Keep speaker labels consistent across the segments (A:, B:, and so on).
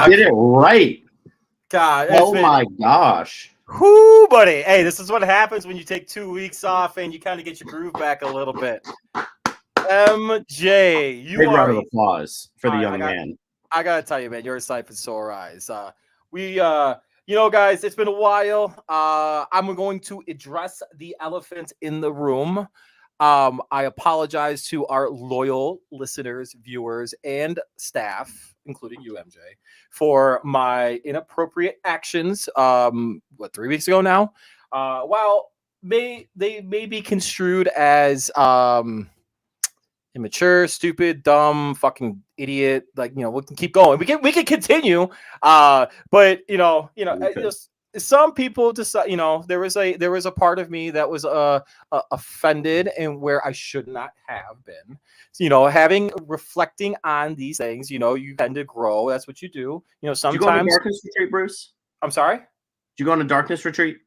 A: You did it right.
B: God.
A: Oh my gosh.
B: Whoo, buddy. Hey, this is what happens when you take 2 weeks off and you kind of get your groove back a little bit. MJ, you
A: Big
B: are
A: round of applause for the young man.
B: I gotta tell you, man, you're a sight for sore eyes. Guys, it's been a while. I'm going to address the elephant in the room. I apologize to our loyal listeners, viewers, and staff, including you, MJ, for my inappropriate actions. 3 weeks ago now? While they may be construed as immature, stupid, dumb, fucking idiot. Like, we can keep going. We can continue. But some people decide. There was a part of me that was offended and where I should not have been. So, reflecting on these things. You tend to grow. That's what you do. Sometimes.
A: Did you go on a darkness retreat, Bruce?
B: I'm sorry. Did
A: you go on a darkness retreat?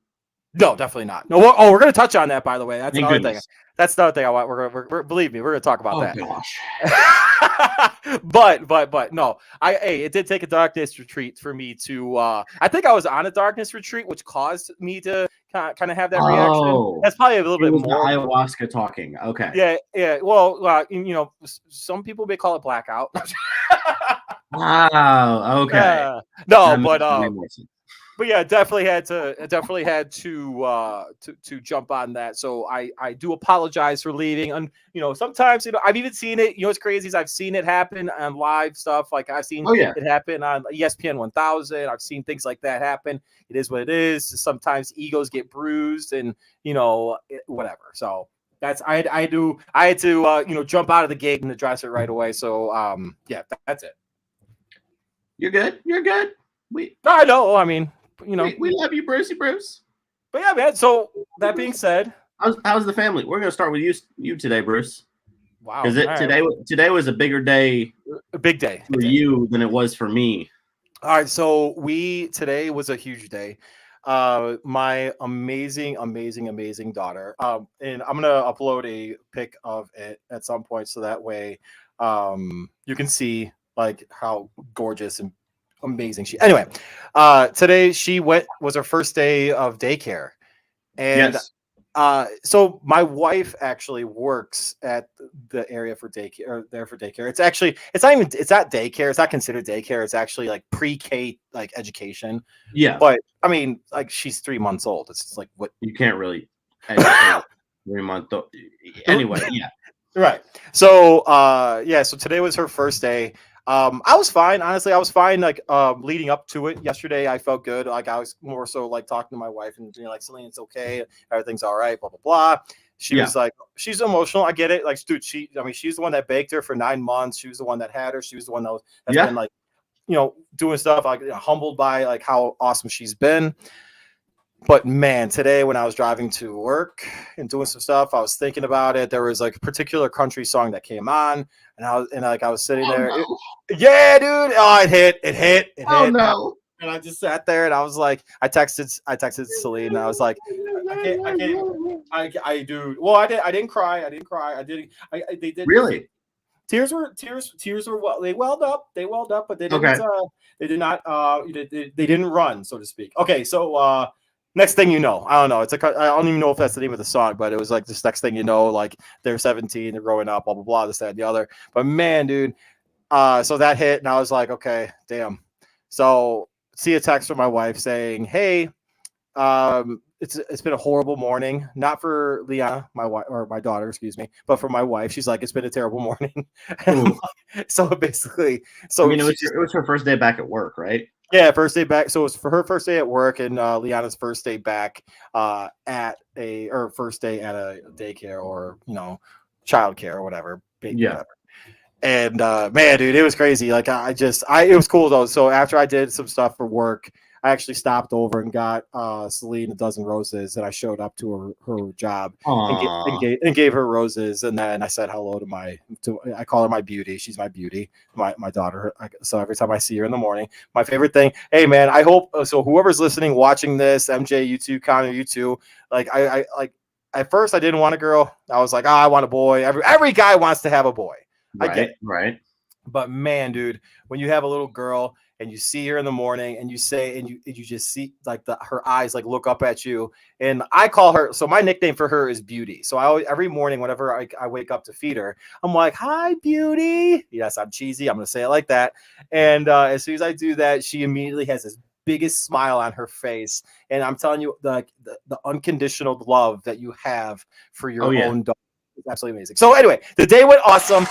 B: No, definitely not. No. We're going to touch on that, by the way. That's another thing. That's another thing I want. We're believe me, we're going to talk about that.
A: Gosh.
B: but no. It did take a darkness retreat for me to. I think I was on a darkness retreat, which caused me to kind of have that reaction. That's probably a little bit more
A: ayahuasca talking. Okay.
B: Yeah. Well, some people may call it blackout.
A: Wow. Okay.
B: But yeah, definitely had to jump on that. So I do apologize for leaving. And sometimes I've even seen it. What's crazy is I've seen it happen on live stuff. Like I've seen it happen on ESPN 1000. I've seen things like that happen. It is what it is. Sometimes egos get bruised, and whatever. So that's I had to jump out of the gate and address it right away. So that's it.
A: You're good.
B: I know. I mean.
A: We love you, Brucey Bruce.
B: But yeah, man. So that being said,
A: how's the family? We're gonna start with you today, Bruce.
B: Wow.
A: Because today was a bigger day, for you than it was for me.
B: All right. So today was a huge day. My amazing daughter. And I'm gonna upload a pic of it at some point so that way, you can see like how gorgeous and amazing today was her first day of daycare, and so my wife actually works at the area for daycare, or there for daycare. It's not daycare. It's not considered daycare. It's actually like pre-K, like education.
A: Yeah,
B: but I mean, like she's 3 months old. It's just like what
A: you can't really educate 3 month anyway. Yeah,
B: right. So so today was her first day. I was fine. Honestly, I was fine. Like, leading up to it yesterday, I felt good. Like I was more so like talking to my wife and being like, Celine, it's okay. Everything's all right. Blah, blah, blah. She was like, she's emotional. I get it. Like, dude, she's the one that baked her for 9 months. She was the one that had her. She was the one that's been like, doing stuff, like humbled by like how awesome she's been. But man, today when I was driving to work and doing some stuff, I was thinking about it. There was like a particular country song that came on, and I was sitting there.
A: No.
B: Yeah, dude. Oh, it hit.
A: Oh no.
B: And I just sat there and I was like, I texted Celine and I was like, I do. Well, I didn't cry. They did.
A: Really?
B: Tears were they welled up, but they didn't. They did not. They didn't run, so to speak. Okay, so. Next thing you know, I don't know. I don't even know if that's the name of the song, but it was like this next thing you know, like they're 17, they're growing up, blah, blah, blah, this, that, and the other. But man, dude, so that hit, and I was like, okay, damn. So see a text from my wife saying, hey, it's been a horrible morning, not for Leanna, my wife, or my daughter, excuse me, but for my wife. She's like, it's been a terrible morning. So basically,
A: I mean, it was her first day back at work, right?
B: Yeah, first day back. So it's for her first day at work, and Liana's first day back first day at a daycare or childcare or whatever. Whatever. And man, dude, it was crazy. Like it was cool though. So after I did some stuff for work, I actually stopped over and got Celine a dozen roses, and I showed up to her job and gave her roses, and then I said hello to I call her my beauty. She's my beauty, my daughter. So every time I see her in the morning, my favorite thing. Hey man, I hope so. Whoever's listening, watching this, MJ, you too, Connor, you too. Like I at first I didn't want a girl. I was like, I want a boy. Every guy wants to have a boy.
A: Right,
B: I get it.
A: Right.
B: But man, dude, when you have a little girl and you see her in the morning and you say, and you just see like her eyes like look up at you, and I call her. So my nickname for her is Beauty. So I always, every morning, whenever I wake up to feed her, I'm like, "Hi, Beauty." Yes, I'm cheesy. I'm gonna say it like that. And as soon as I do that, she immediately has this biggest smile on her face. And I'm telling you, the unconditional love that you have for your own dog is absolutely amazing. So anyway, the day went awesome.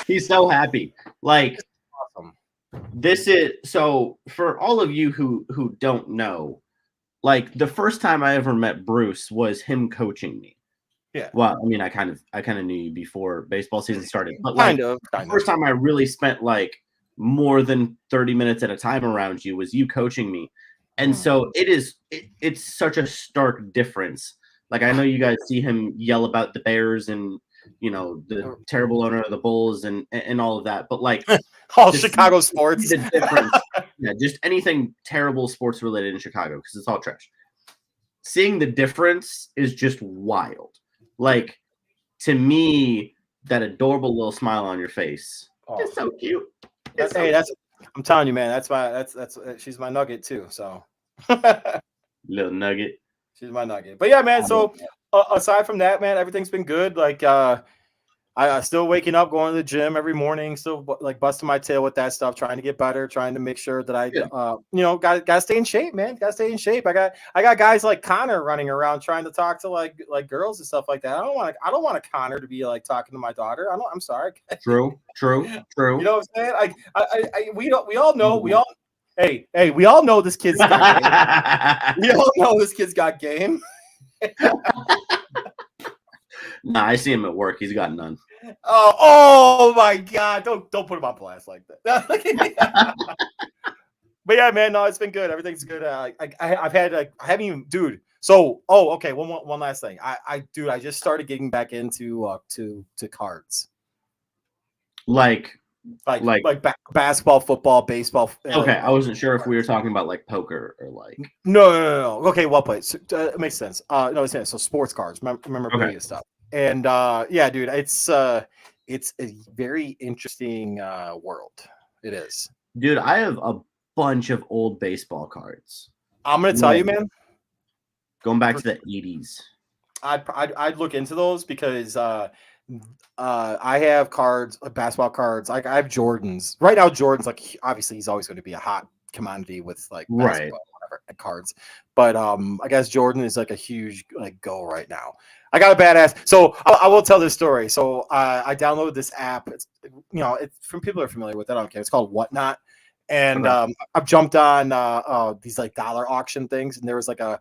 A: He's so happy. Like,
B: awesome.
A: This is so for all of you who don't know, like the first time I ever met Bruce was him coaching me.
B: Yeah.
A: Well, I mean, I kind of knew you before baseball season started, but like the first time I really spent like more than 30 minutes at a time around you was you coaching me. And so it's such a stark difference. Like, I know you guys see him yell about the Bears and, you know, the terrible owner of the Bulls and all of that, but like
B: all Chicago sports,
A: the difference, yeah, just anything terrible sports related in Chicago, because it's all trash. Seeing the difference is just wild. Like, to me, that adorable little smile on your face is so cute.
B: I'm telling you, man, that's she's my nugget too. So
A: little nugget.
B: She's my nugget. But yeah, man. So aside from that, man, everything's been good. Like I still waking up, going to the gym every morning, still like busting my tail with that stuff, trying to get better, trying to make sure that I gotta stay in shape, man. Gotta stay in shape. I got guys like Connor running around trying to talk to like girls and stuff like that. I don't want a Connor to be like talking to my daughter. I'm sorry.
A: True.
B: You know what I'm saying? We all know we all know this kid's got game. We all know this kid's got game.
A: Nah, I see him at work. He's got none.
B: Oh my God! Don't put him on blast like that. But yeah, man, no, it's been good. Everything's good. I've had I haven't even, dude. So okay. One last thing. I just started getting back into to cards. Like basketball, football, baseball.
A: Okay, I wasn't sure if we were talking about like poker or like.
B: No. Okay, well played. So, it makes sense. No, it makes sense. So sports cards, memorabilia stuff, and yeah, dude, it's a very interesting world. It is,
A: dude. I have a bunch of old baseball cards.
B: I'm gonna tell you, man.
A: Going back to the 80s,
B: I'd look into those because I have cards, basketball cards. I have Jordans right now. Jordan's like, obviously he's always going to be a hot commodity with like basketball, whatever, cards. But I guess Jordan is like a huge like go right now. I got a badass. So I will tell this story. So I downloaded this app. It's it's from people who are familiar with it. I don't care. It's called Whatnot. And I've jumped on these like dollar auction things, and there was like a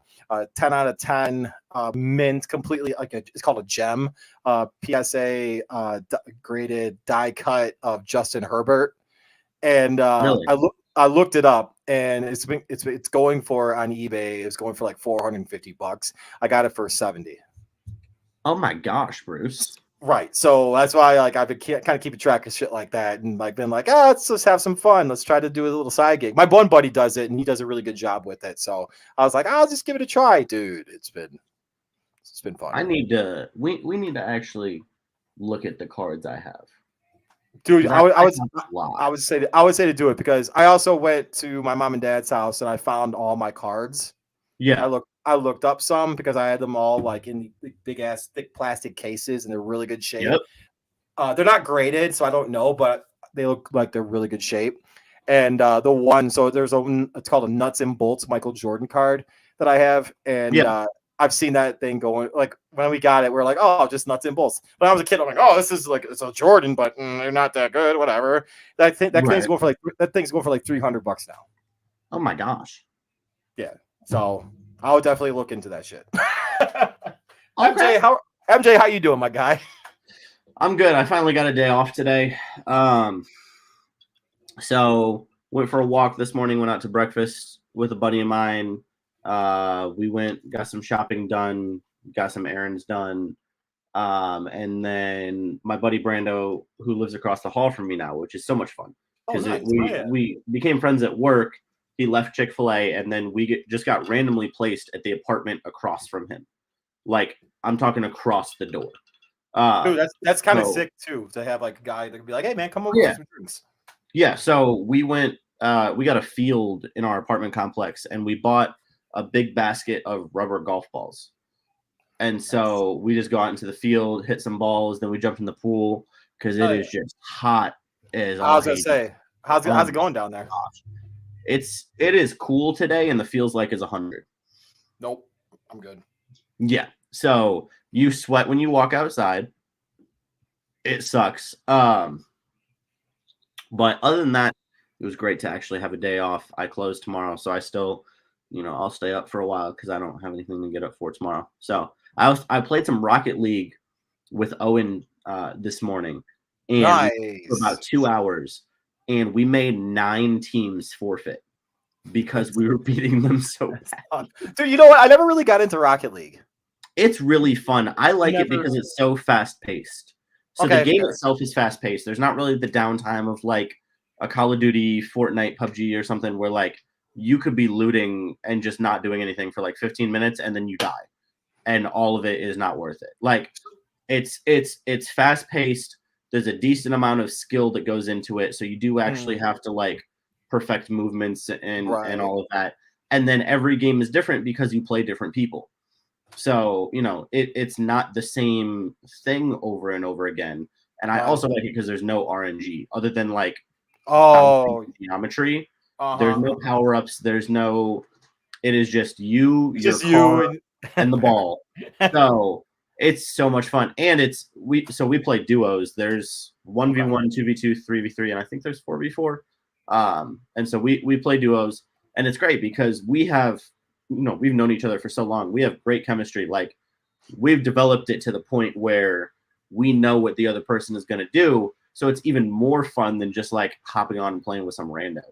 B: 10 out of 10 mint, completely like it's called a gem, PSA graded die cut of Justin Herbert, and really? I looked it up, and it's going for on eBay. It's going for like $450. I got it for $70.
A: Oh my gosh, Bruce.
B: Right. So that's why like I've been kind of keeping track of shit like that, and like been like, let's just have some fun. Let's try to do a little side gig. My one buddy does it, and he does a really good job with it. So I was like, I'll just give it a try, dude. It's been fun.
A: I need to we need to actually look at the cards I have.
B: Dude, I would say to do it, because I also went to my mom and dad's house and I found all my cards.
A: Yeah.
B: I looked up some because I had them all like in big ass thick plastic cases, and they're really good shape. Yep. They're not graded, so I don't know, but they look like they're really good shape. And the one, so it's called a Nuts and Bolts Michael Jordan card that I have, and I've seen that thing going. Like when we got it, we're like, oh, just Nuts and Bolts. When I was a kid, I'm like, oh, this is like it's a Jordan, but they're not that good. Whatever. Thing's going for like $300 now.
A: Oh my gosh.
B: Yeah. So I would definitely look into that shit.
A: Okay.
B: MJ, how you doing, my guy?
A: I'm good. I finally got a day off today. So went for a walk this morning, went out to breakfast with a buddy of mine. We got some shopping done, got some errands done. And then my buddy Brando, who lives across the hall from me now, which is so much fun. Because we became friends at work. He left Chick-fil-A, and then we just got randomly placed at the apartment across from him. Like, I'm talking across the door.
B: Dude, that's kind of sick too, to have like a guy that could be like, hey man, come over for some drinks.
A: Yeah, so we went, we got a field in our apartment complex, and we bought a big basket of rubber golf balls. And so we just go out into the field, hit some balls, then we jump in the pool because it is just hot as all.
B: I was gonna say, how's it going down there?
A: Gosh. It is cool today, and the feels like is 100.
B: Nope, I'm good.
A: Yeah, so you sweat when you walk outside. It sucks. But other than that, it was great to actually have a day off. I close tomorrow, so I still, I'll stay up for a while because I don't have anything to get up for tomorrow. So I played some Rocket League with Owen this morning, and for about 2 hours, and we made 9 teams forfeit because we were beating them so bad.
B: Dude, you know what? I never really got into Rocket League.
A: It's really fun. I like it because it's so fast paced. So the game itself is fast paced. There's not really the downtime of like a Call of Duty, Fortnite, PUBG, or something where like you could be looting and just not doing anything for like 15 minutes and then you die, and all of it is not worth it. Like it's fast paced. There's a decent amount of skill that goes into it, so you do actually have to like perfect movements and all of that. And then every game is different because you play different people. So, it's not the same thing over and over again. And I also like it because there's no RNG other than like geometry. There's no power-ups. There's no – it is just you, your car, and the ball. So it's so much fun. And we play duos. There's 1v1, 2v2, 3v3, and I think there's 4v4. And so we play duos. And it's great because we have – we've known each other for so long. We have great chemistry. Like we've developed it to the point where we know what the other person is going to do. So it's even more fun than just like hopping on and playing with some rando.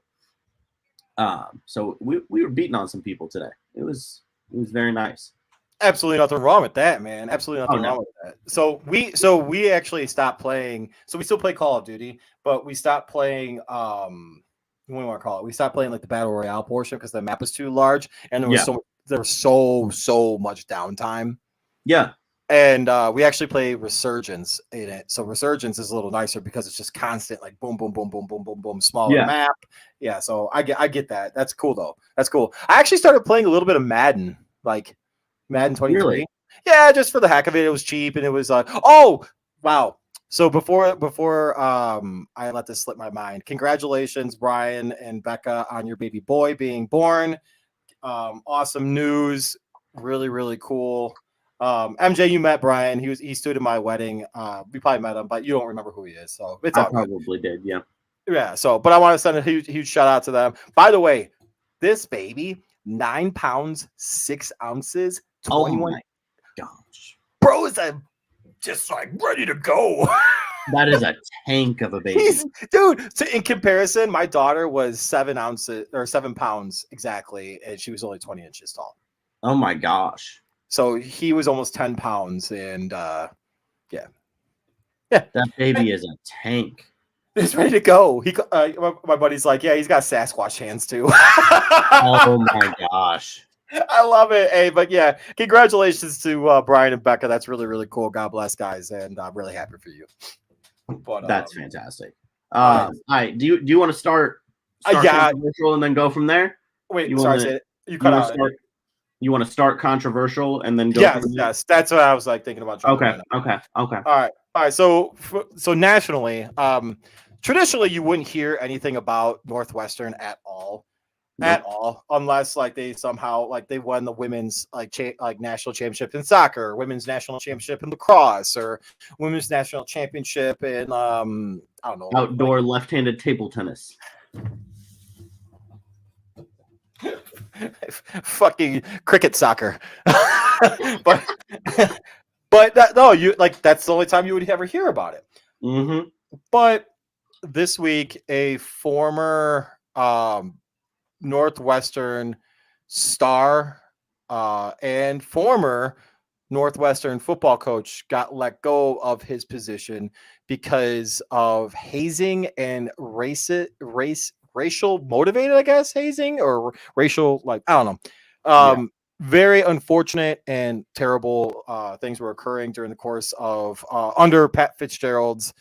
A: So we were beating on some people today. It was very nice.
B: Absolutely nothing wrong with that, man. Absolutely nothing wrong with that. So we actually stopped playing. So we still play Call of Duty, but we stopped playing what do you want to call it? We stopped playing like the battle royale portion because the map was too large and there was so much downtime.
A: Yeah.
B: And we actually play Resurgence in it. So Resurgence is a little nicer because it's just constant, like boom, boom, boom, boom, boom, boom, boom, smaller map. Yeah, so I get that. That's cool though. That's cool. I actually started playing a little bit of Madden, like Madden 23. Really? Yeah, just for the heck of it. It was cheap and it was oh wow. So before I let this slip my mind, congratulations, Brian and Becca, on your baby boy being born. Awesome news. Really, really cool. MJ, you met Brian. He stood at my wedding. We probably met him, but you don't remember who he is. So it's all good.
A: Probably did, yeah.
B: Yeah. So, but I want to send a huge shout out to them. By the way, this baby, 9 pounds, 6 ounces, 21. Oh my
A: gosh.
B: Bro is just like ready to go.
A: That is a tank of a baby.
B: Dude, so in comparison, my daughter was 7 ounces or 7 pounds exactly, and she was only 20 inches tall.
A: Oh my gosh.
B: So he was almost 10 pounds, and yeah.
A: That baby is a tank.
B: He's ready to go. My buddy's like, yeah, he's got Sasquatch hands too.
A: Oh my gosh.
B: I love it. Hey, but yeah, congratulations to Brian and Becca. That's really, really cool. God bless, guys, and I'm really happy for you. But
A: that's fantastic. All right, do you want to start controversial and then go from there?
B: Wait, you cut out.
A: You want to start controversial and then go?
B: Yes, that's what I was like thinking about.
A: Okay.
B: All right. So nationally, traditionally, you wouldn't hear anything about Northwestern at all. Unless like they somehow like they won the women's like national championship in soccer, or women's national championship in lacrosse, or women's national championship in I don't know,
A: outdoor left-handed table tennis.
B: Fucking cricket soccer. but that's the only time you would ever hear about it.
A: Mm-hmm.
B: But this week, a former Northwestern star and former Northwestern football coach got let go of his position because of hazing and racial motivated, I guess, hazing or racial, like, I don't know. very unfortunate and terrible things were occurring during the course of under Pat Fitzgerald's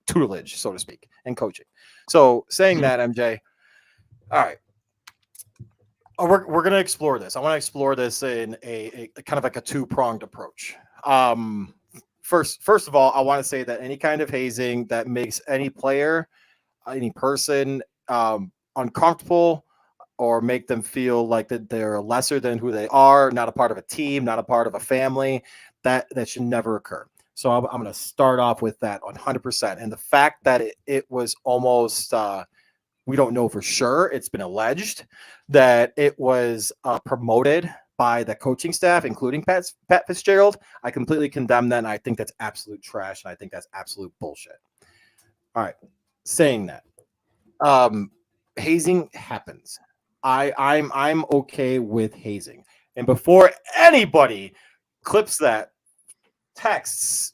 B: tutelage, so to speak, and coaching. So saying that, MJ, all right. We're going to explore this. I want to explore this in a kind of like a two-pronged approach. First of all, I want to say that any kind of hazing that makes any player, any person uncomfortable or make them feel like that they're lesser than who they are, not a part of a team, not a part of a family, that should never occur. So I'm going to start off with that 100%. And the fact that it was almost we don't know for sure. It's been alleged that it was promoted by the coaching staff, including Pat Fitzgerald. I completely condemn that, and I think that's absolute trash, and I think that's absolute bullshit. All right, saying that, hazing happens. I'm okay with hazing, and before anybody clips that, texts,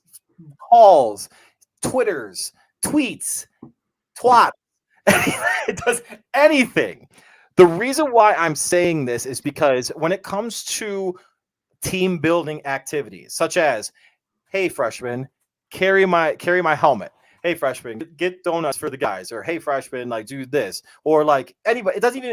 B: calls, Twitters, tweets, twat. It does anything. The reason why I'm saying this is because when it comes to team building activities, such as, hey, freshman, carry my helmet. Hey, freshman, get donuts for the guys, or hey, freshman, like do this, or like anybody. It doesn't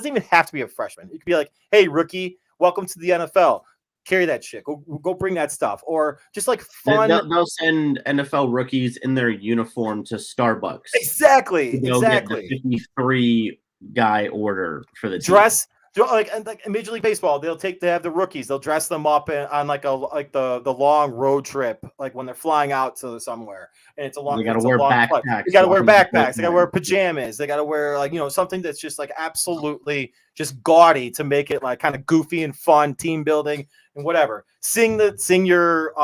B: even have to be a freshman. It could be like, hey, rookie, welcome to the NFL. Carry that shit. Go bring that stuff, or just like fun.
A: They'll send NFL rookies in their uniform to Starbucks.
B: Exactly.
A: Get the 53 guy order for the
B: dress. Like Major League Baseball, they have the rookies. They'll dress them up on like the long road trip, like when they're flying out to somewhere, and it's a long.
A: They got to wear backpacks.
B: They got to wear backpacks. They got to wear pajamas. They got to wear something that's just like absolutely just gaudy to make it like kind of goofy and fun, team building and whatever. Sing your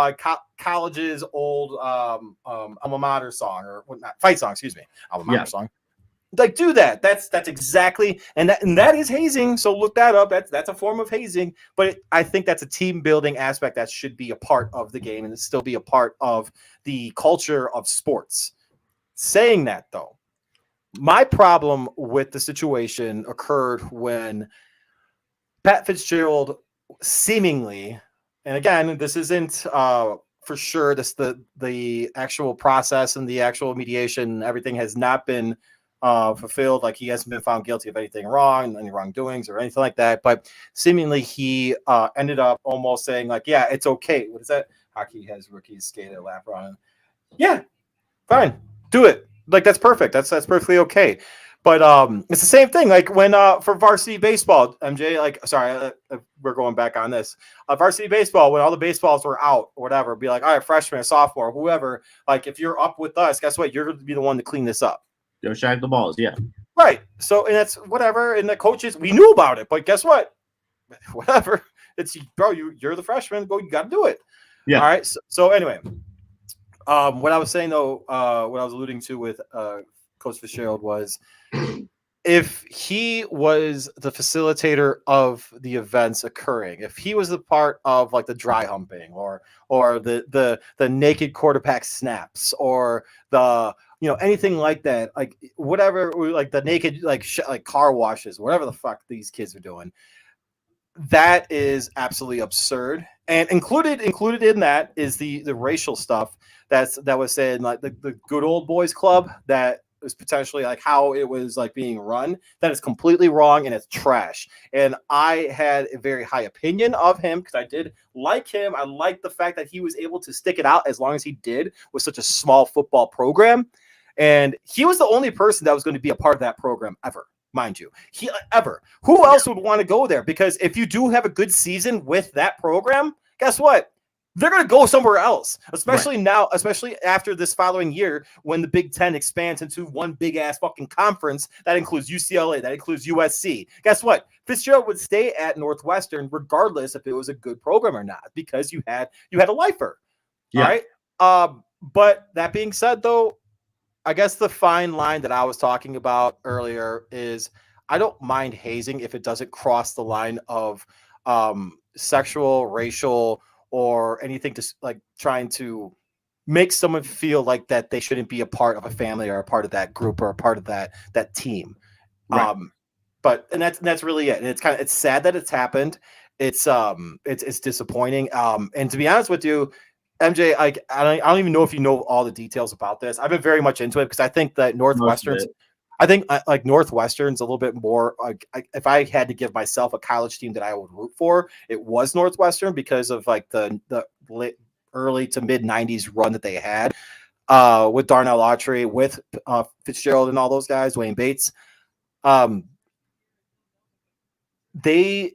B: college's old alma mater song or whatnot, fight song. Excuse me, alma mater song. Like do that. That's exactly and that is hazing. So look that up. That's a form of hazing. But I think that's a team building aspect that should be a part of the game and still be a part of the culture of sports. Saying that though, my problem with the situation occurred when Pat Fitzgerald seemingly, and again, this isn't for sure. This the actual process and the actual mediation, everything has not been fulfilled. Like he hasn't been found guilty of anything wrong, any wrongdoings or anything like that. But seemingly he ended up almost saying like, yeah, it's okay. What is that? Hockey has rookies skate a lap run. Yeah, fine. Do it. Like, that's perfect. That's perfectly okay. But it's the same thing. Like when for varsity baseball, MJ, like, sorry, we're going back on this. Varsity baseball, when all the baseballs were out or whatever, be like, all right, freshman, sophomore, whoever, like if you're up with us, guess what? You're going to be the one to clean this up.
A: Go shag the balls, yeah.
B: Right. So, and that's whatever. And the coaches, we knew about it, but guess what? Whatever. It's, bro, you're the freshman. Go, you got to do it.
A: Yeah.
B: All right. So anyway, what I was saying though, what I was alluding to with Coach Fitzgerald was, if he was the facilitator of the events occurring, if he was the part of like the dry humping or the naked quarterback snaps or the anything like that, like whatever, like the naked like car washes, whatever the fuck these kids are doing, that is absolutely absurd. And included in that is the racial stuff that was said, like the good old boys club that was potentially like how it was like being run. That is completely wrong and it's trash. And I had a very high opinion of him because I did like him. I liked the fact that he was able to stick it out as long as he did with such a small football program. And he was the only person that was going to be a part of that program ever, mind you. Who else would want to go there? Because if you do have a good season with that program, guess what? They're going to go somewhere else, especially now, especially after this following year when the Big Ten expands into one big ass fucking conference that includes UCLA, that includes USC. Guess what? Fitzgerald would stay at Northwestern regardless if it was a good program or not, because you had a lifer. Yeah. All right. But that being said, though, I guess the fine line that I was talking about earlier is I don't mind hazing if it doesn't cross the line of sexual, racial, or anything to like trying to make someone feel like that they shouldn't be a part of a family or a part of that group or a part of that team. Right. But that's really it. And it's sad that it's happened. It's disappointing. And to be honest with you, MJ, I don't even know if you know all the details about this. I've been very much into it because I think that Northwestern's a little bit more like, if I had to give myself a college team that I would root for, it was Northwestern because of like the early to mid 90s run that they had with Darnell Autry, with Fitzgerald and all those guys, Dwayne Bates. The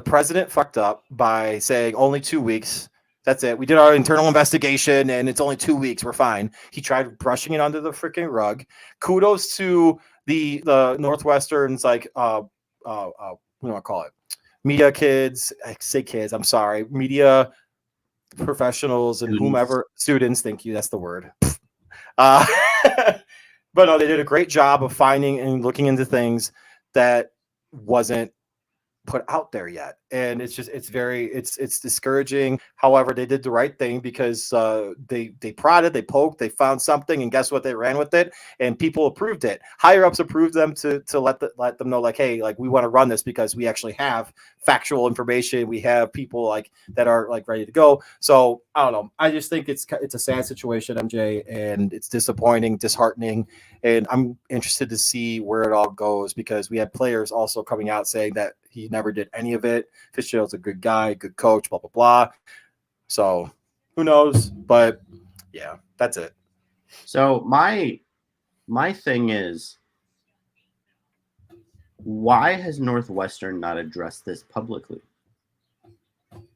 B: president fucked up by saying only 2 weeks. That's it. We did our internal investigation and it's only 2 weeks. We're fine. He tried brushing it under the freaking rug. Kudos to the Northwestern's like what do I call it? Media kids. I say kids. I'm sorry. Media professionals and whomever students. Thank you. That's the word. But no, they did a great job of finding and looking into things that wasn't put out there yet, and it's discouraging. However, they did the right thing because they prodded, they poked, they found something, and guess what? They ran with it, and people approved it. Higher ups approved them to let them know, like, hey, like we want to run this because we actually have factual information. We have people like that are like ready to go. So I don't know. I just think it's a sad situation, MJ, and it's disappointing, disheartening, and I'm interested to see where it all goes because we had players also coming out saying that he never did any of it. Fitzgerald's a good guy, good coach, blah, blah, blah. So who knows? But yeah, that's it.
A: So my thing is, why has Northwestern not addressed this publicly?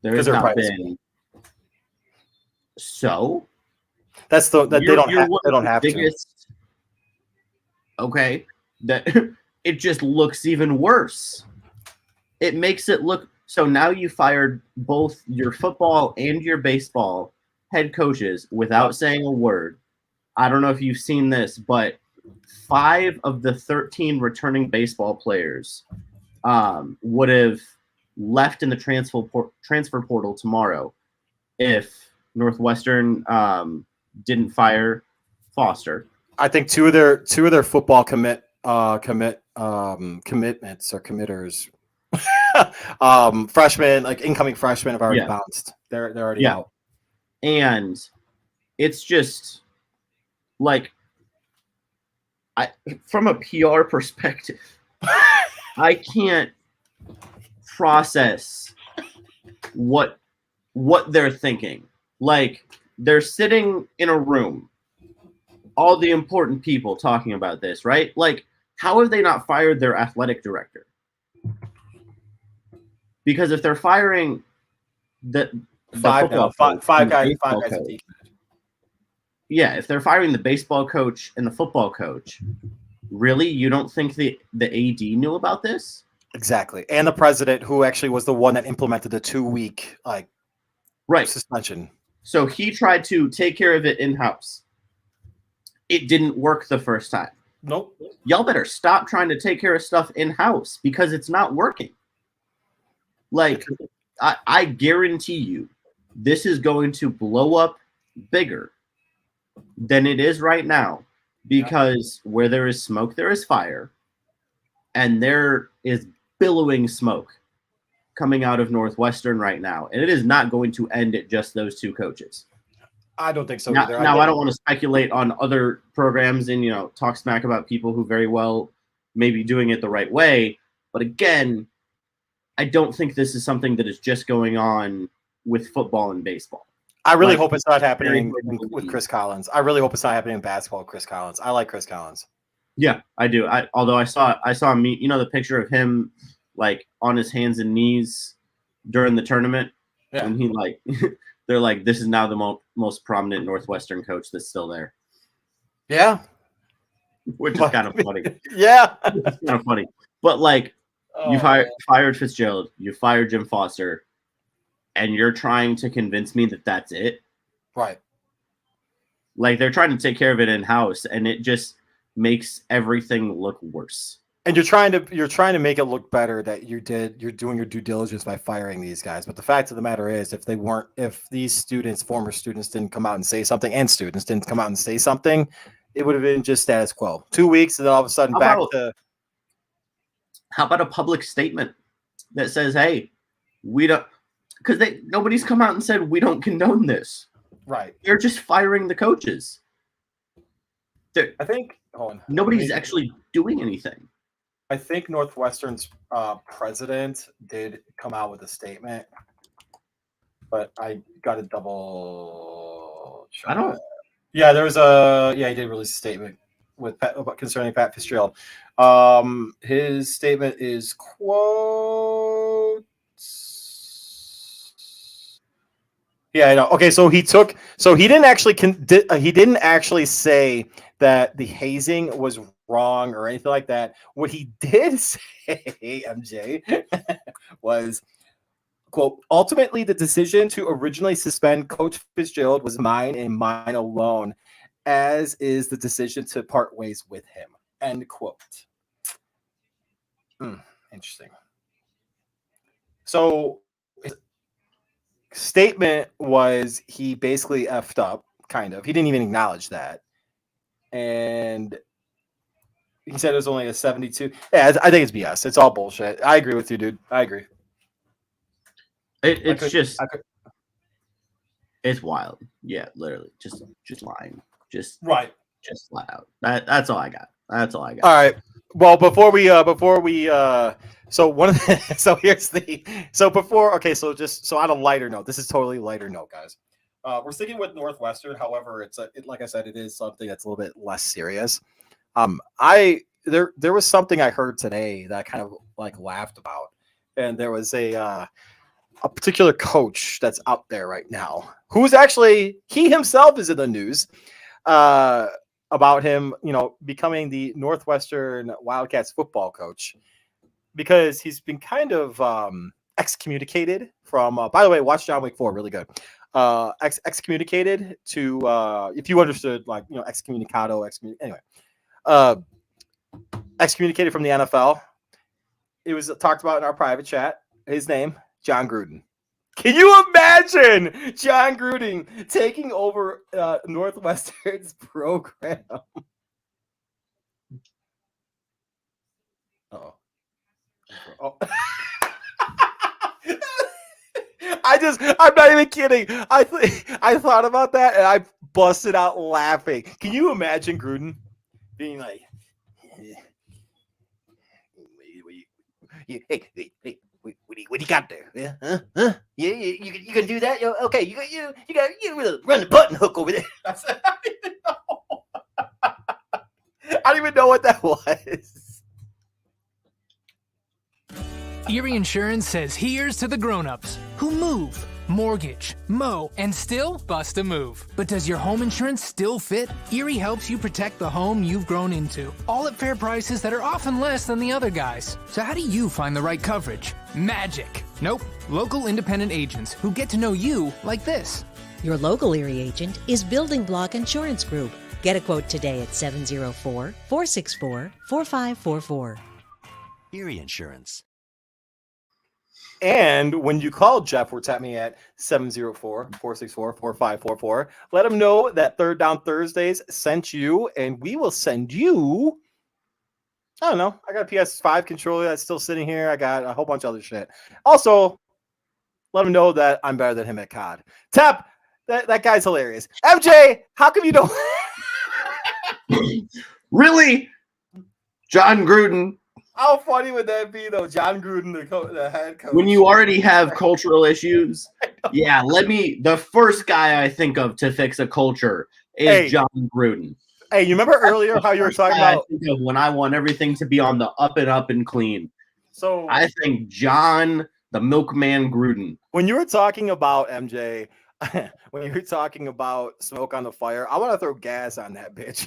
A: There has not been. So
B: that's they don't have biggest,
A: to. Okay, that it just looks even worse. It makes it look so. Now you fired both your football and your baseball head coaches without saying a word. I don't know if you've seen this, but 5 of the 13 returning baseball players would have left in the transfer portal tomorrow if Northwestern didn't fire Foster.
B: I think two of their football commitments or committers. Freshmen, like incoming freshmen, have already bounced. They're already out.
A: And it's just like, from a PR perspective, I can't process what they're thinking. Like, they're sitting in a room, all the important people talking about this, right? Like, how have they not fired their athletic director? Because if they're firing the
B: five guys,
A: yeah, if they're firing the baseball coach and the football coach, really, you don't think the AD knew about this?
B: Exactly, and the president, who actually was the one that implemented the 2-week suspension.
A: So he tried to take care of it in-house. It didn't work the first time.
B: Nope.
A: Y'all better stop trying to take care of stuff in-house because it's not working. Like, I guarantee you, this is going to blow up bigger than it is right now, because where there is smoke, there is fire, and there is billowing smoke coming out of Northwestern right now, and it is not going to end at just those 2 coaches.
B: I don't think so
A: either. Now, I don't want to speculate on other programs and talk smack about people who very well may be doing it the right way, but again, I don't think this is something that is just going on with football and baseball.
B: I really hope it's not happening with Chris Collins. I really hope it's not happening in basketball with Chris Collins. I like Chris Collins.
A: Yeah, I do. Although I saw me, the picture of him like on his hands and knees during the tournament, and he like they're like, this is now the most prominent Northwestern coach that's still there.
B: Yeah,
A: which is kind of funny.
B: Yeah,
A: it's kind of funny. But like, you fired Fitzgerald, you fired Jim Foster, and you're trying to convince me that that's it?
B: Right.
A: Like, they're trying to take care of it in-house, and it just makes everything look worse.
B: And you're trying to make it look better that you're doing your due diligence by firing these guys. But the fact of the matter is, if these former students didn't come out and say something, and students didn't come out and say something, it would have been just status quo. 2 weeks, and then all of a sudden
A: How about a public statement that says, "Hey, we don't," because nobody's come out and said we don't condone this.
B: Right.
A: They're just firing the coaches.
B: I think
A: nobody's actually doing anything.
B: I think Northwestern's president did come out with a statement, but I got to double check. Yeah, there was he did release a statement concerning Pat Fitzgerald. His statement is quote. Yeah, I know. Okay, so he didn't actually say that the hazing was wrong or anything like that. What he did say, MJ, was, quote, ultimately the decision to originally suspend Coach Fitzgerald was mine and mine alone, as is the decision to part ways with him, end quote. Interesting. So his statement was he basically effed up, kind of. He didn't even acknowledge that. And he said it was only a 72. Yeah, I think it's BS. It's all bullshit. I agree with you, dude. I agree.
A: It's wild. Yeah, literally. Just lying. Just flat out. That's all I got. All
B: right. Well, before we so one of the, so here's the so before okay, so just so on a lighter note, this is totally lighter note, guys. We're sticking with Northwestern. However, like I said, it is something that's a little bit less serious. There was something I heard today that I kind of like laughed about, and there was a particular coach that's out there right now who's actually he himself is in the news about him, becoming the Northwestern Wildcats football coach because he's been kind of excommunicated from. By the way, watch John Wick 4, really good. Excommunicated to if you understood, like excommunicado, anyway, excommunicated from the NFL. It was talked about in our private chat. His name, John Gruden. Can you imagine John Gruden taking over Northwestern's program? Oh. I'm not even kidding. I thought about that and I busted out laughing. Can you imagine Gruden being like, hey, what do you got there? Yeah, huh? Yeah, you can do that. Okay, you got run the button hook over there. I don't even know what that was.
C: Erie Insurance says here's to the grown-ups who move, mortgage, mow, and still bust a move. But does your home insurance still fit? Erie helps you protect the home you've grown into, all at fair prices that are often less than the other guys. So how do you find the right coverage? Magic. Nope. Local independent agents who get to know you like this.
D: Your local Erie agent is Building Block Insurance Group. Get a quote today at 704-464-4544.
E: Erie Insurance.
B: And when you call Jeff, or tap me at 704-464-4544, let him know that Third Down Thursdays sent you, and we will send you, I don't know, I got a PS5 controller that's still sitting here. I got a whole bunch of other shit. Also, let him know that I'm better than him at COD. Tap, that guy's hilarious. MJ, how come you don't?
A: Really? John Gruden.
B: How funny would that be, though? John Gruden, the head coach.
A: When you already have cultural issues, yeah. The first guy I think of to fix a culture is John Gruden.
B: Hey, you remember earlier how you were talking about
A: when I want everything to be on the up and clean?
B: So
A: I think John, the milkman Gruden.
B: When you were talking about MJ, when you were talking about smoke on the fire, I want to throw gas on that bitch.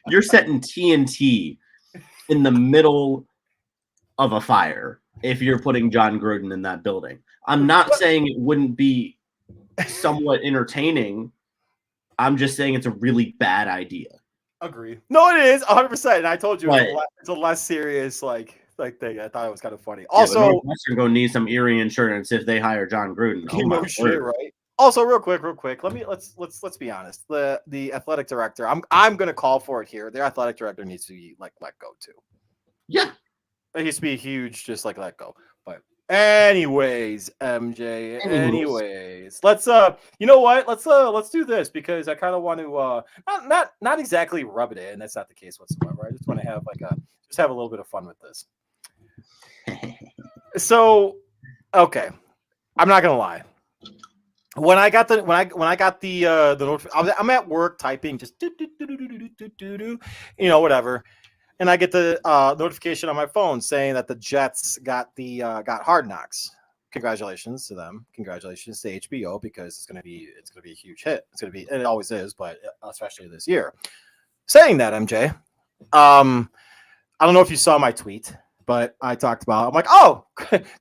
A: You're setting TNT in the middle of a fire if you're putting John Gruden in that building. I'm not saying it wouldn't be somewhat entertaining. I'm just saying it's a really bad idea.
B: Agree. No, it is 100%. And I told you it's a less serious like thing. I thought it was kind of funny. Also,
A: Northwestern going to need some Erie insurance if they hire John Gruden.
B: Shit, right? Also, real quick. Let's be honest. The athletic director, I'm gonna call for it here. Their athletic director needs to be like let go too.
A: Yeah,
B: it needs to be huge, just like let go. But anyways, MJ. Anyways, let's you know what? Let's do this because I kind of want to not exactly rub it in. That's not the case whatsoever. I just want to have have a little bit of fun with this. So, okay, I'm not gonna lie. When I got the notification, I'm at work typing just whatever, and I get the notification on my phone saying that the Jets got Hard Knocks. Congratulations to them. Congratulations to HBO because it's gonna be a huge hit. It always is, but especially this year. Saying that, MJ, I don't know if you saw my tweet, but I talked about. I'm like, oh,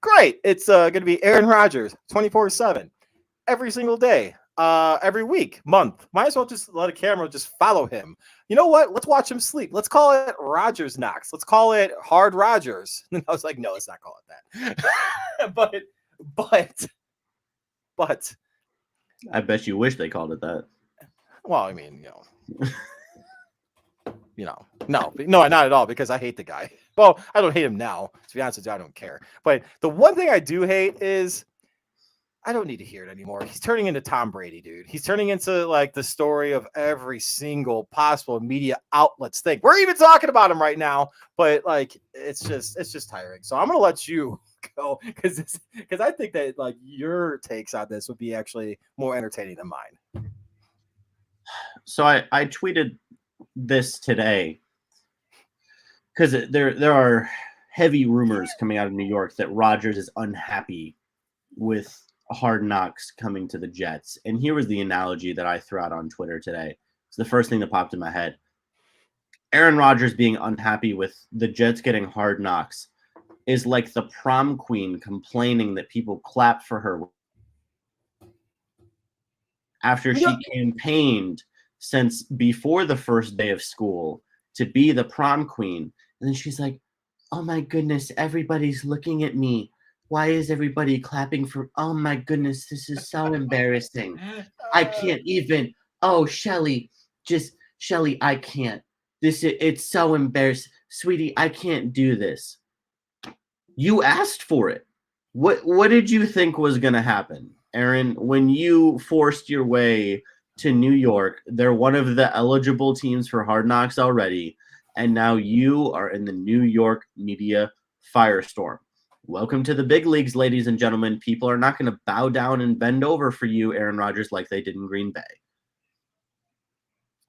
B: great! It's gonna be Aaron Rodgers 24/7. Every single day, every week, month. Might as well just let a camera just follow him. You know what? Let's watch him sleep. Let's call it Rodgers Knocks. Let's call it Hard Rodgers. And I was like, no, let's not call it that. but
A: I bet you wish they called it that.
B: Well, I mean, no, not at all because I hate the guy. Well, I don't hate him now. To be honest with you, I don't care. But the one thing I do hate is I don't need to hear it anymore. He's turning into Tom Brady, dude. He's turning into like the story of every single possible media outlets thing. We're even talking about him right now, but like it's just tiring. So I'm gonna let you go because I think that like your takes on this would be actually more entertaining than mine.
A: So I tweeted this today because there are heavy rumors coming out of New York that Rodgers is unhappy with Hard Knocks coming to the Jets. And here was the analogy that I threw out on Twitter today. It's the first thing that popped in my head. Aaron Rodgers being unhappy with the Jets getting Hard Knocks is like the prom queen complaining that people clap for her after she campaigned since before the first day of school to be the prom queen. And then she's like, oh my goodness, everybody's looking at me. Why is everybody clapping for? Oh my goodness, this is so embarrassing. I can't even. Oh, Shelly, I can't. It's so embarrassing. Sweetie, I can't do this. You asked for it. What did you think was going to happen, Aaron, when you forced your way to New York? They're one of the eligible teams for Hard Knocks already, and now you are in the New York media firestorm. Welcome to the big leagues, ladies and gentlemen. People are not going to bow down and bend over for you, Aaron Rodgers, like they did in Green Bay.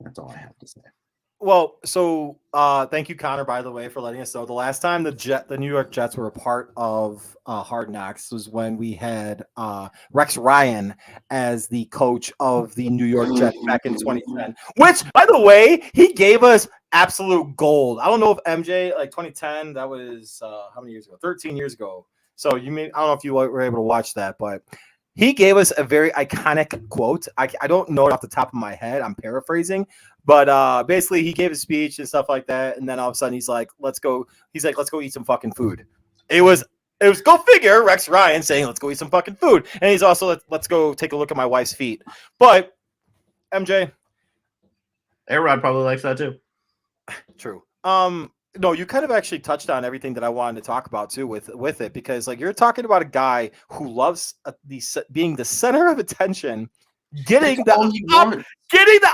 A: That's all I have to say.
B: Well, so thank you, Connor, by the way, for letting us know. The last time the New York Jets were a part of Hard Knocks was when we had Rex Ryan as the coach of the New York Jets back in 2010, which, by the way, he gave us absolute gold. I don't know if MJ, like 2010, that was how many years ago? 13 years ago. So I don't know if you were able to watch that, but he gave us a very iconic quote. I don't know it off the top of my head. I'm paraphrasing. But basically, he gave a speech and stuff like that. And then all of a sudden, he's like, let's go eat some fucking food. It was go figure, Rex Ryan saying, let's go eat some fucking food. And he's also, let's go take a look at my wife's feet. But, MJ.
A: A-Rod probably likes that too.
B: True. No, you kind of actually touched on everything that I wanted to talk about too with it, because like you're talking about a guy who loves being the center of attention, getting the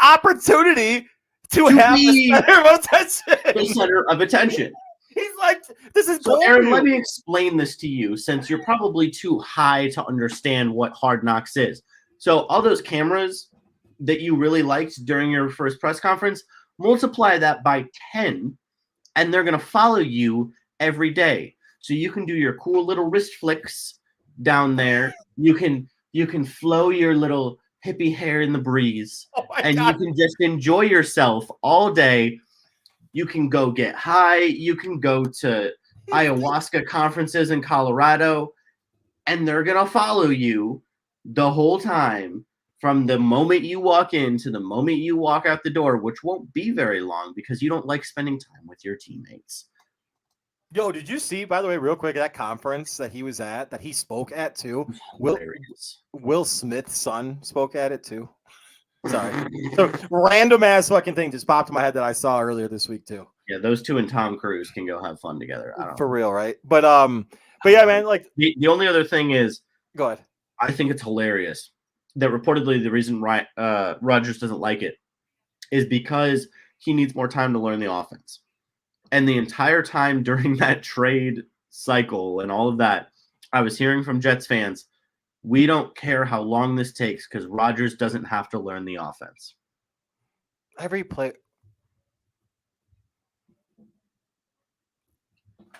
B: opportunity to have the center of attention.
A: The center of attention.
B: He's like, this is
A: so Aaron, let me explain this to you, since you're probably too high to understand what Hard Knocks is. So all those cameras that you really liked during your first press conference, multiply that by 10. And they're going to follow you every day. So you can do your cool little wrist flicks down there. You can flow your little hippie hair in the breeze. And God. You can just enjoy yourself all day. You can go get high. You can go to ayahuasca conferences in Colorado. And they're going to follow you the whole time. From the moment you walk in to the moment you walk out the door, which won't be very long because you don't like spending time with your teammates.
B: Yo, did you see, by the way, real quick, that conference that he was at, that he spoke at too? Will Smith's son spoke at it too. Sorry. So random ass fucking thing just popped in my head that I saw earlier this week too.
A: Yeah, those two and Tom Cruise can go have fun together.
B: For real, right? But yeah, man, like
A: the only other thing is,
B: go ahead.
A: I think it's hilarious that reportedly the reason Rodgers doesn't like it is because he needs more time to learn the offense. And the entire time during that trade cycle and all of that, I was hearing from Jets fans, we don't care how long this takes because Rodgers doesn't have to learn the offense.
B: Every play.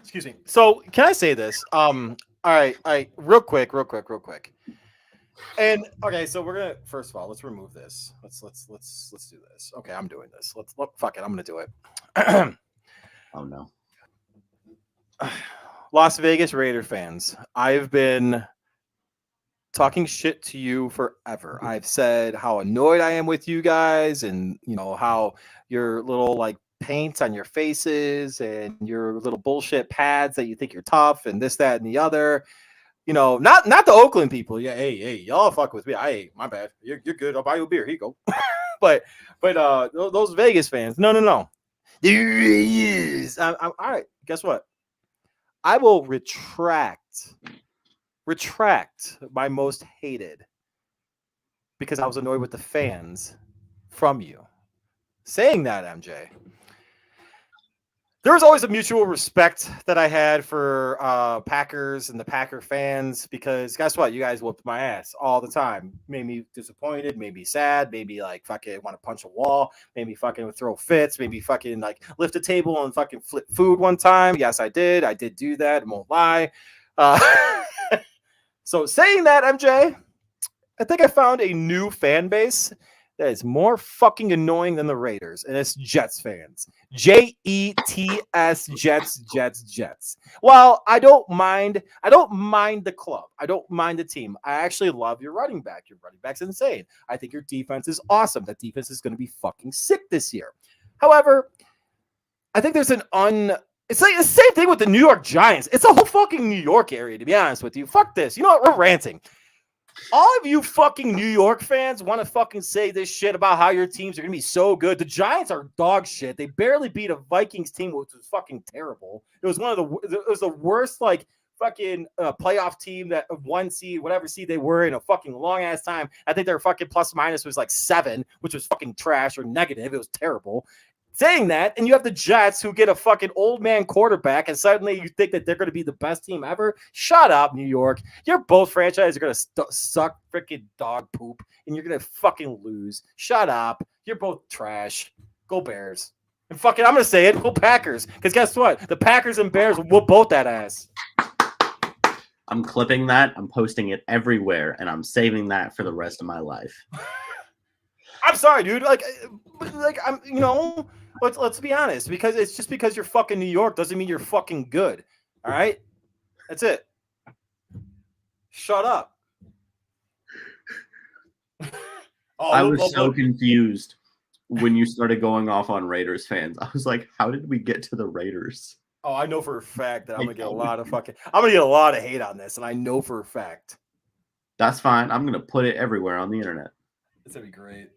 B: Excuse me. So can I say this? All right, real quick. And okay, so we're gonna first of all let's remove this. Let's do this. Okay, I'm doing this. Fuck it, I'm gonna do it.
A: Oh no.
B: Las Vegas Raider fans, I've been talking shit to you forever. I've said how annoyed I am with you guys, and you know how your little like paints on your faces and your little bullshit pads that you think you're tough and this, that, and the other. You know, not the Oakland people. Yeah, hey, y'all fuck with me. Hey, my bad. You're good. I'll buy you a beer. Here you go. but those Vegas fans, no. There he is. All right. Guess what? I will retract my most hated because I was annoyed with the fans from you. Saying that, MJ, there was always a mutual respect that I had for Packers and the Packer fans because guess what? You guys whooped my ass all the time. Made me disappointed, made me sad, maybe like fucking want to punch a wall, maybe fucking throw fits, maybe fucking like lift a table and fucking flip food one time. Yes, I did. I did do that. I won't lie. So saying that, MJ, I think I found a new fan base that is more fucking annoying than the Raiders, and it's Jets fans. Jets, Jets. Well, I don't mind the club. I don't mind the team. I actually love your running back. Your running back's insane. I think your defense is awesome. That defense is going to be fucking sick this year. However, I think there's it's like the same thing with the New York Giants. It's a whole fucking New York area, to be honest with you. Fuck this. You know what? We're ranting. All of you fucking New York fans want to fucking say this shit about how your teams are going to be so good. The Giants are dog shit. They barely beat a Vikings team, which was fucking terrible. It was the worst like fucking playoff team that one seed, whatever seed they were in a fucking long ass time. I think their fucking plus minus was like 7, which was fucking trash or negative. It was terrible. Saying that, and you have the Jets who get a fucking old man quarterback, and suddenly you think that they're going to be the best team ever? Shut up, New York. Your both franchises are going to suck freaking dog poop, and you're going to fucking lose. Shut up. You're both trash. Go Bears. And fucking, I'm going to say it, go Packers. Because guess what? The Packers and Bears will whoop both that ass.
A: I'm clipping that. I'm posting it everywhere, and I'm saving that for the rest of my life.
B: I'm sorry, dude. Like I'm, you know, let's be honest. Because it's just because you're fucking New York doesn't mean you're fucking good. All right, that's it. Shut up.
A: I was so confused when you started going off on Raiders fans. I was like, how did we get to the Raiders?
B: Oh, I know for a fact that I'm gonna get a lot of hate on this, and I know for a fact.
A: That's fine. I'm gonna put it everywhere on the internet.
B: It's gonna be great.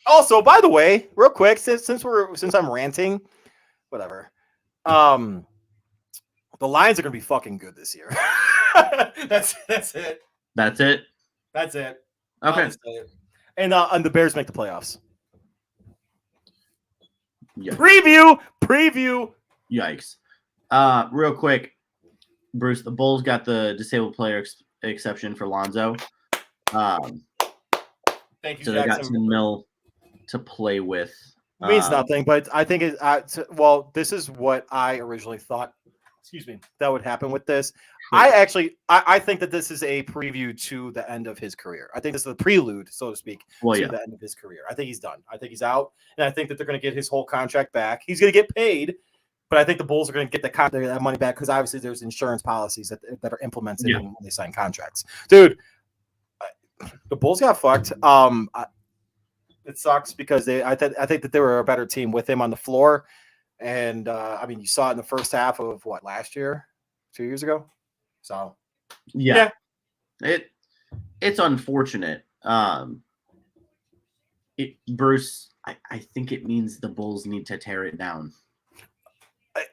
B: Also, by the way, real quick, since I'm ranting, whatever. The Lions are gonna be fucking good this year. That's it.
A: That's it.
B: That's it.
A: Okay.
B: And the Bears make the playoffs.
A: Yeah.
B: Preview.
A: Yikes. Real quick, Bruce, the Bulls got the disabled player exception for Lonzo.
B: Thank you,
A: so
B: Jackson.
A: They got $10 million to play with.
B: It means nothing, but I think this is what I originally thought. Excuse me, that would happen with this. I think that this is a preview to the end of his career. I think this is a prelude, so to speak, to the end of his career. I think he's done. I think he's out, and I think that they're going to get his whole contract back. He's going to get paid, but I think the Bulls are going to get that money back because obviously there's insurance policies that are implemented when they sign contracts. Dude, the Bulls got fucked. It sucks because I think that they were a better team with him on the floor. And I mean, you saw it in the first half of what, last year, 2 years ago. So
A: yeah. It's unfortunate. Bruce, I think it means the Bulls need to tear it down.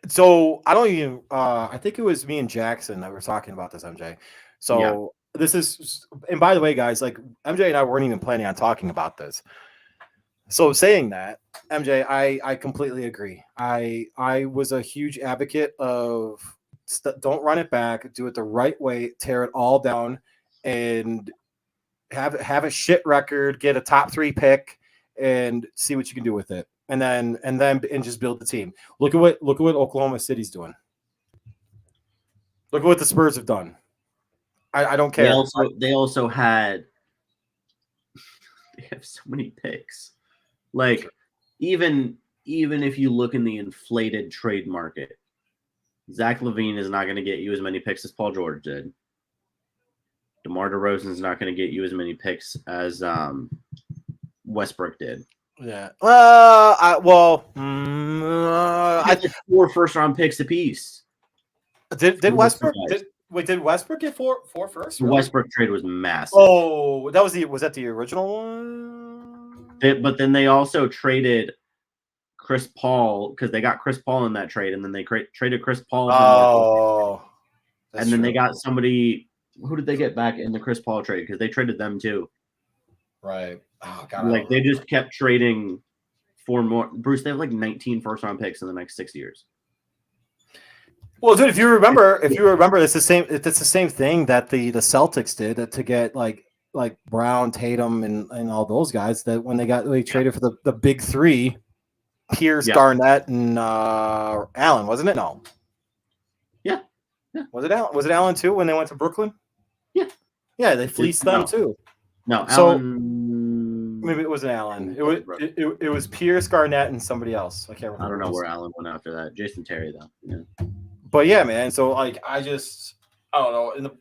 B: So I don't even. I think it was me and Jackson that were talking about this, MJ. So this is, and by the way, guys, like MJ and I weren't even planning on talking about this. So saying that, MJ, I completely agree. I was a huge advocate of don't run it back, do it the right way, tear it all down, and have a shit record, get a top 3 pick, and see what you can do with it, and then just build the team. Look at what Oklahoma City's doing. Look at what the Spurs have done. I don't care.
A: They also had. They have so many picks. Like, even if you look in the inflated trade market, Zach LaVine is not going to get you as many picks as Paul George did. DeMar DeRozan is not going to get you as many picks as Westbrook did.
B: Yeah.
A: I think 4 first-round picks apiece.
B: Did Westbrook? Did Westbrook get four first?
A: The Westbrook trade was massive.
B: Oh, was that the original one?
A: But then they also traded Chris Paul because they got Chris Paul in that trade, and then they traded Chris Paul. And then they got somebody. Who did they get back in the Chris Paul trade? Because they traded them too.
B: Right. Oh God.
A: Like they just kept trading for more. Bruce, they have like 19 first-round picks in the next 6 years.
B: Well, dude, if you remember, it's the same. It's the same thing that the Celtics did to get like Brown, Tatum, and all those guys. That when they traded for the big 3, Pierce, Garnett, and Allen, wasn't it? No.
A: Yeah.
B: Was it Allen? Was it Allen too when they went to Brooklyn?
A: Yeah.
B: Yeah, they fleeced them too.
A: No,
B: so
A: Allen.
B: Maybe it wasn't Allen. It was Pierce, Garnett, and somebody else. I can't remember.
A: I don't know where Allen went after that. Jason Terry though. Yeah.
B: But yeah, man. So like, I don't know.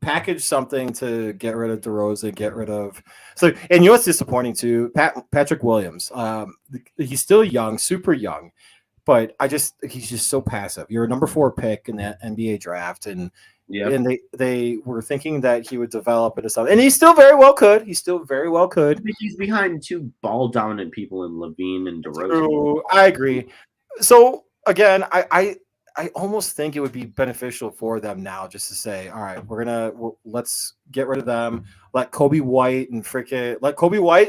B: Package something to get rid of DeRozan, get rid of. So, and you know what's disappointing too? Patrick Williams. He's still young, super young, but he's just so passive. You're a number 4 pick in the NBA draft, and they were thinking that he would develop into something, and he still very well could.
A: He's behind 2 ball dominant people in LaVine and DeRozan.
B: True, I agree. So again, I almost think it would be beneficial for them now just to say, all right, let's get rid of them. Let Kobe White,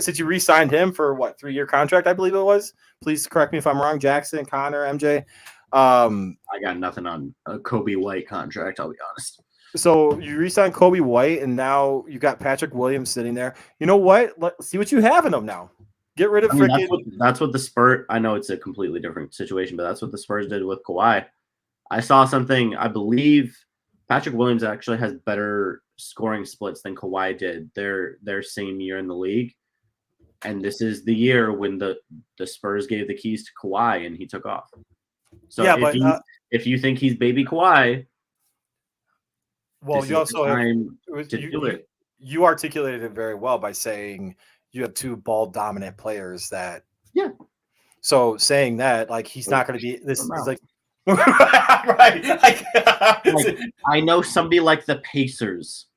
B: since you re-signed him for what, 3-year contract, I believe it was. Please correct me if I'm wrong, Jackson, Connor, MJ.
A: I got nothing on a Kobe White contract, I'll be honest.
B: So you re-signed Kobe White, and now you got Patrick Williams sitting there. You know what? Let's see what you have in them now. Get rid of
A: that's what the Spurs. I know it's a completely different situation, but that's what the Spurs did with Kawhi. I saw something. I believe Patrick Williams actually has better scoring splits than Kawhi did their same year in the league, and this is the year when the Spurs gave the keys to Kawhi and he took off. So if you think he's baby Kawhi,
B: well, you also you articulated it very well by saying you have 2 ball dominant players that.
A: Yeah.
B: So saying that, like, he's not going to be this is like.
A: Right. Like, I know somebody like the Pacers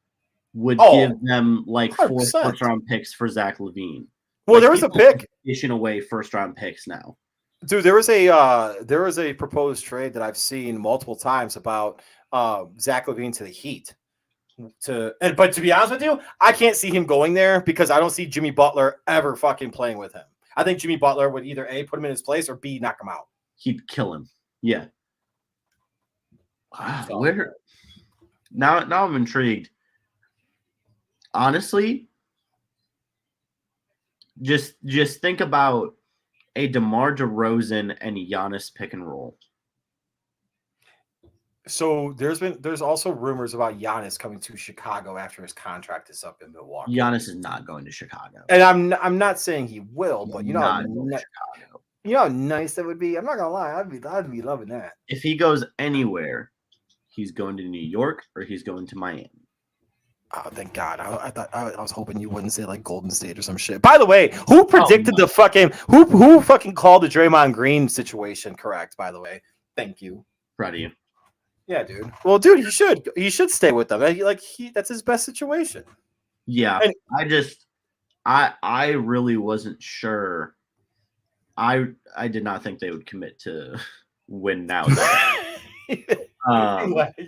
A: would give them like 4 first-round picks for Zach LaVine.
B: Well, there was a pick.
A: Fishing away first-round picks now.
B: Dude, there was a proposed trade that I've seen multiple times about Zach LaVine to the Heat. But to be honest with you, I can't see him going there because I don't see Jimmy Butler ever fucking playing with him. I think Jimmy Butler would either A, put him in his place, or B, knock him out.
A: He'd kill him. Yeah. Wow. Where now I'm intrigued. Honestly, just think about a DeMar DeRozan and Giannis pick and roll.
B: So there's also rumors about Giannis coming to Chicago after his contract is up in Milwaukee.
A: Giannis is not going to Chicago.
B: And I'm not saying he will, but you know how nice that would be. I'm not gonna lie, I'd be loving that.
A: If he goes anywhere, he's going to New York or he's going to Miami.
B: Oh, thank God. I thought I was hoping you wouldn't say like Golden State or some shit. By the way, who predicted the fucking who fucking called the Draymond Green situation correct, by the way? Thank you.
A: Proud of you.
B: Yeah, dude. Well, dude, he should stay with them. That's his best situation.
A: Yeah. And I really wasn't sure. I did not think they would commit to win now.
B: But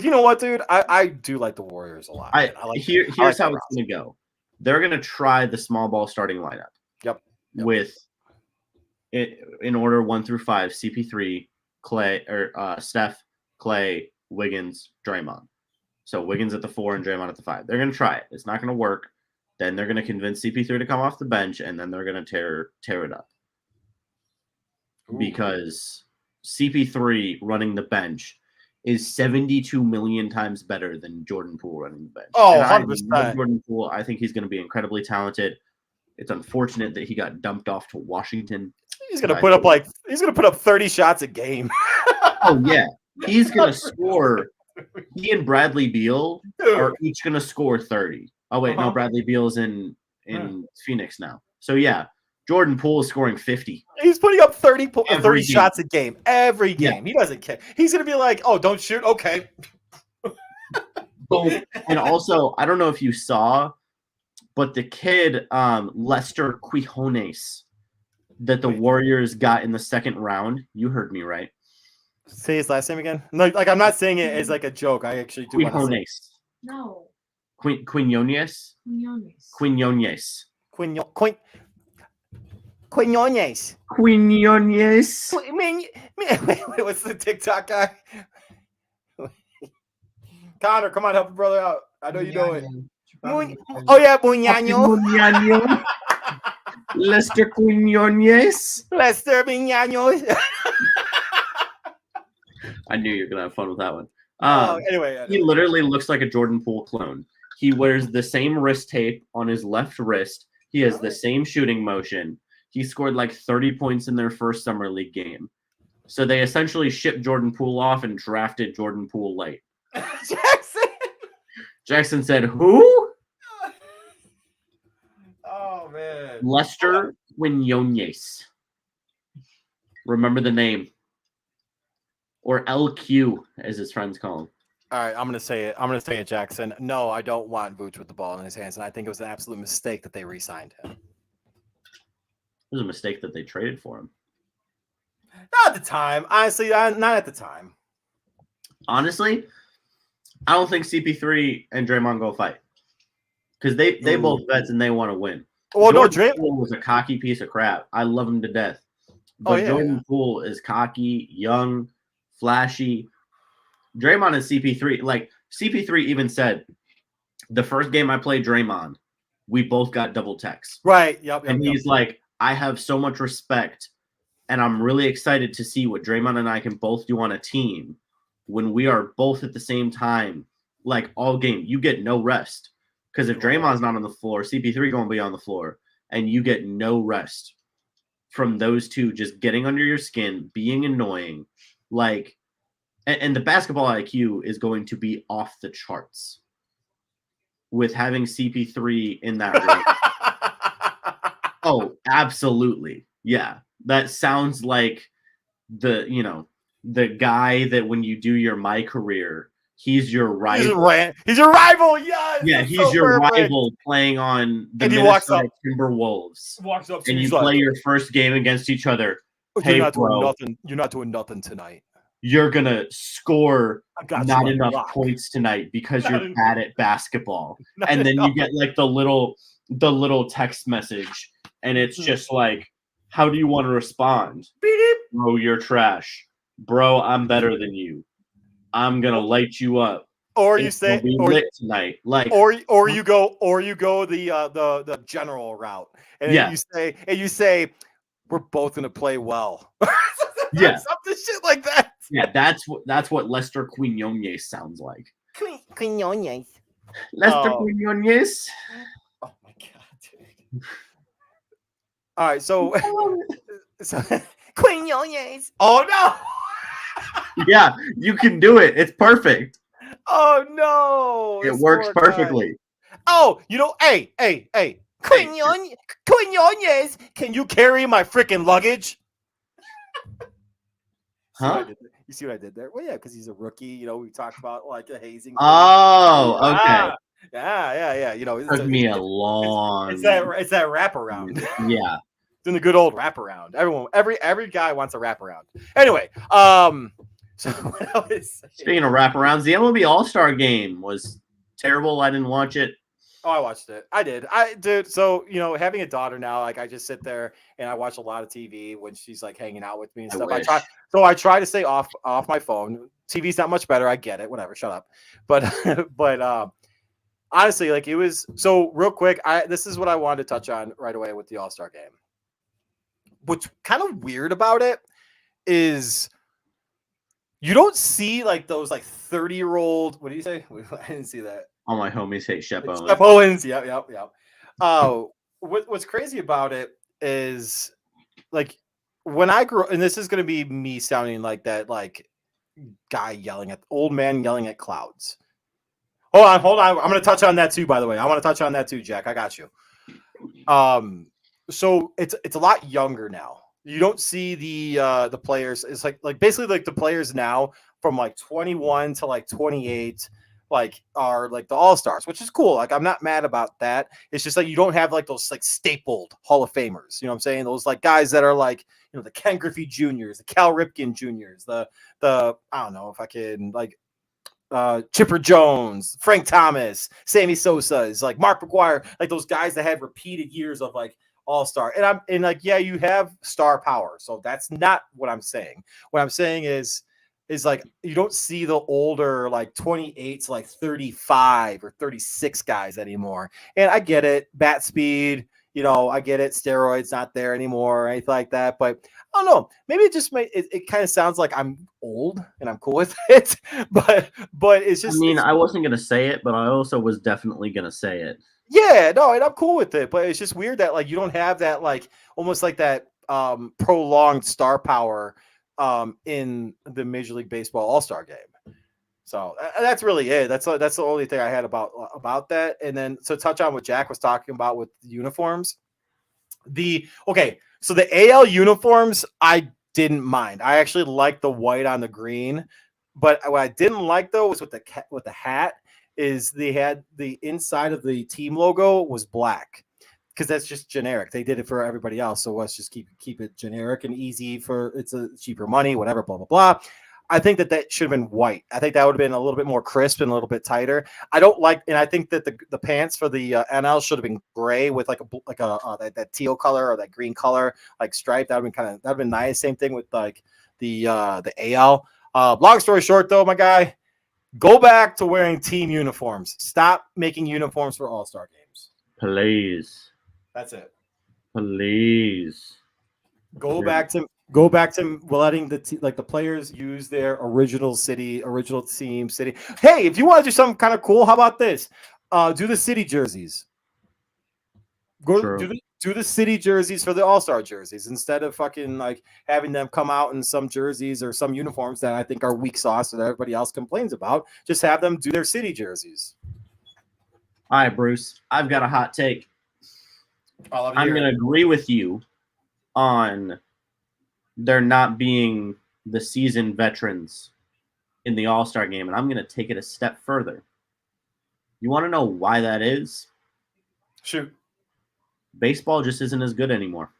B: you know what, dude? I do like the Warriors a lot.
A: Here's how it's going to go. They're going to try the small ball starting lineup.
B: Yep.
A: With it in order 1 through 5: CP3, Clay, or Steph, Clay, Wiggins, Draymond. So Wiggins at the 4 and Draymond at the 5. They're going to try it. It's not going to work. Then they're going to convince CP3 to come off the bench, and then they're going to tear it up. Ooh. Because CP3 running the bench is 72 million times better than Jordan Poole running the bench.
B: Oh, 100%.
A: Jordan Poole, I think he's going to be incredibly talented. It's unfortunate that he got dumped off to Washington.
B: He's going to put up 30 shots a game.
A: Oh yeah. He's going to score. He and Bradley Beal are each going to score 30. Oh wait, no, Bradley Beal's in Phoenix now. So yeah, Jordan Poole is scoring 50.
B: He's putting up 30 shots a game every game. Yeah. He doesn't care. He's going to be like, "Oh, don't shoot." Okay.
A: Boom. And also, I don't know if you saw, but the kid Lester Quijones that the Warriors got in the second round, you heard me right.
B: Say his last name again. Like I'm not saying it as like a joke. I actually do.
A: Quijones.
F: No.
A: Quinones.
B: Quinones. Wait, what's the TikTok guy? Connor, come on, help your brother out. I know you know it. Oh yeah, Buñaño.
A: Lester Quinones.
B: Lester Buñaño.
A: I knew you were gonna have fun with that one.
B: Anyway,
A: he literally looks like a Jordan Poole clone. He wears the same wrist tape on his left wrist. He has the same shooting motion. He scored like 30 points in their first summer league game. So they essentially shipped Jordan Poole off and drafted Jordan Poole late. Jackson said, "Who?"
B: Oh man.
A: Lester Quinones. Remember the name. Or LQ, as his friends call him.
B: All right, I'm gonna say it, Jackson. No, I don't want Vooch with the ball in his hands, and I think it was an absolute mistake that they re-signed him.
A: It was a mistake that they traded for him.
B: Not at the time, honestly. Not at the time.
A: Honestly, I don't think CP3 and Draymond go fight because they both vets and they want to win.
B: Well,
A: Jordan Poole was a cocky piece of crap. I love him to death, but Jordan Poole is cocky, young, flashy. Draymond and CP3, like CP3 even said, the first game I played Draymond, we both got double techs.
B: Right. Yep.
A: And he's like, I have so much respect, and I'm really excited to see what Draymond and I can both do on a team when we are both at the same time, like all game. You get no rest because if Draymond's not on the floor, CP3 going to be on the floor, and you get no rest from those two just getting under your skin, being annoying, like. And the basketball IQ is going to be off the charts with having CP3 in that range. Oh, absolutely. Yeah. That sounds like the guy that when you do your My Career, he's your rival.
B: He's your rival. Yes.
A: Yeah, he's your rival playing on the Minnesota Timberwolves.
B: Walks up
A: and you play your first game against each other. Hey,
B: you're not doing nothing tonight.
A: You're going to score not enough points tonight because you're bad at basketball. And then you get like the little text message, and it's just like, how do you want to respond? Bro, you're trash. Bro, I'm better than you. I'm going to light you up.
B: Or you say
A: lit tonight. Like
B: or you go the general route. And you say we're both going to play well.
A: Yeah.
B: Something shit like that.
A: Yeah, that's what Lester Quinones sounds like.
B: Quinones.
A: Lester Quinones.
B: Oh my god, dude. All right, so Quinones. Oh no.
A: Yeah, you can do it. It's perfect.
B: Oh no!
A: It works perfectly.
B: Oh, hey, Quinones, can you carry my freaking luggage?
A: Huh?
B: You see what I did there? Well, yeah, because he's a rookie. We talked about like the hazing.
A: Oh, okay.
B: Yeah.
A: Took me a long.
B: It's that wraparound.
A: Yeah.
B: Doing the good old wraparound. Every guy wants a wraparound. Anyway, so what I was saying,
A: speaking of wraparounds, the MLB All-Star Game was terrible. I didn't watch it.
B: Oh, I watched it. I did. So, having a daughter now, like I just sit there and I watch a lot of TV when she's like hanging out with me and stuff. I try to stay off my phone. TV's not much better. I get it. Whatever. Shut up. But honestly, like it was so real quick. This is what I wanted to touch on right away with the All-Star Game. What's kind of weird about it is you don't see like those like 30-year-old. What do you say? I didn't see that.
A: All my homies hate Shep Owens.
B: Shep Owens. Yep. What's crazy about it is like when I grew up, and this is going to be me sounding like that, like old man yelling at clouds. Hold on. I'm going to touch on that too, by the way. I want to touch on that too, Jack. I got you. So it's a lot younger now. You don't see the players. It's like basically like the players now from like 21 to like 28 like are like the all-stars, which is cool. Like I'm not mad about that. It's just like you don't have like those like stapled Hall of Famers. You know what I'm saying? Those like guys that are like, the Ken Griffey Juniors, the Cal Ripken Juniors, the I don't know if I can like Chipper Jones, Frank Thomas, Sammy Sosa, is like Mark McGwire, like those guys that had repeated years of like all-star. And like, yeah, you have star power. So that's not what I'm saying. What I'm saying is like you don't see the older like 28 to like 35 or 36 guys anymore. And I get it, bat speed, I get it, steroids not there anymore or anything like that. But I don't know, maybe it kind of sounds like I'm old and I'm cool with it. But it's just
A: I wasn't gonna say it, but I also was definitely gonna say it.
B: Yeah, no, and I'm cool with it, but it's just weird that like you don't have that like almost like that prolonged star power in the Major League Baseball All-Star Game. So that's really it. That's the only thing I had about that. And then to touch on what Jack was talking about with the uniforms, so the AL uniforms I didn't mind. I actually liked the white on the green, but what I didn't like though was with the hat is they had the inside of the team logo was black. Because that's just generic. They did it for everybody else. So let's just keep it generic and easy it's a cheaper money, whatever, blah, blah, blah. I think that should have been white. I think that would have been a little bit more crisp and a little bit tighter. And I think that the pants for the NL should have been gray with like that teal color or that green color, like stripe. That would have been nice. Same thing with like the AL. Long story short though, my guy, go back to wearing team uniforms. Stop making uniforms for all-star games.
A: Please.
B: That's it.
A: Please.
B: Go back to letting the players use their original team city. Hey, if you want to do something kind of cool, how about this? Do the city jerseys. Do the city jerseys for the all-star jerseys instead of fucking like having them come out in some jerseys or some uniforms that I think are weak sauce that everybody else complains about. Just have them do their city jerseys.
A: All right, Bruce. I've got a hot take. I'm going to agree with you on there not being the seasoned veterans in the All-Star game, and I'm going to take it a step further. You want to know why that is?
B: Shoot.
A: Baseball just isn't as good anymore.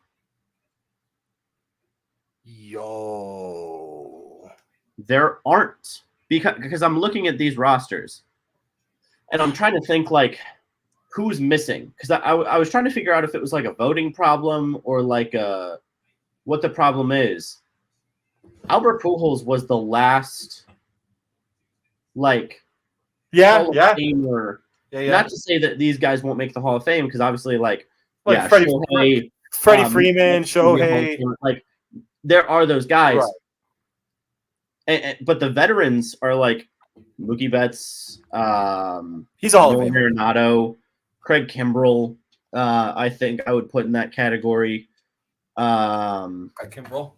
B: Yo.
A: There aren't. Because I'm looking at these rosters, and I'm trying to think, like, who's missing? Because I was trying to figure out if it was like a voting problem or like what the problem is. Albert Pujols was the last, like, Hall of Famer. Yeah. Not to say that these guys won't make the Hall of Fame, because obviously,
B: Freddie Freeman, Shohei,
A: like there are those guys, right. But the veterans are like Mookie Betts.
B: He's all of
A: Arenado. Craig Kimbrell, I think I would put in that category.
B: Craig Kimbrell.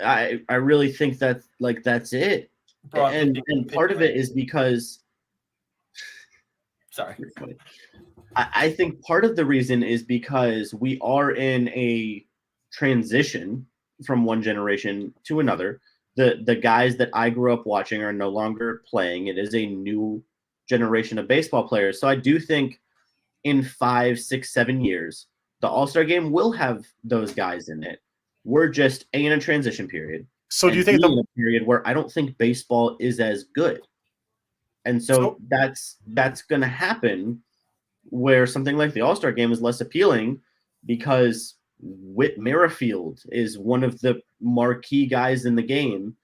A: I really think that that's it. And part of it is because
B: sorry.
A: I think part of the reason is because we are in a transition from one generation to another. The guys that I grew up watching are no longer playing. It is a new generation of baseball players. So I do think in 5, 6, 7 years, the All-Star game will have those guys in it. We're just in a transition period.
B: So do you think
A: in a period where I don't think baseball is as good? And so that's going to happen where something like the All-Star game is less appealing because Whit Merrifield is one of the marquee guys in the game,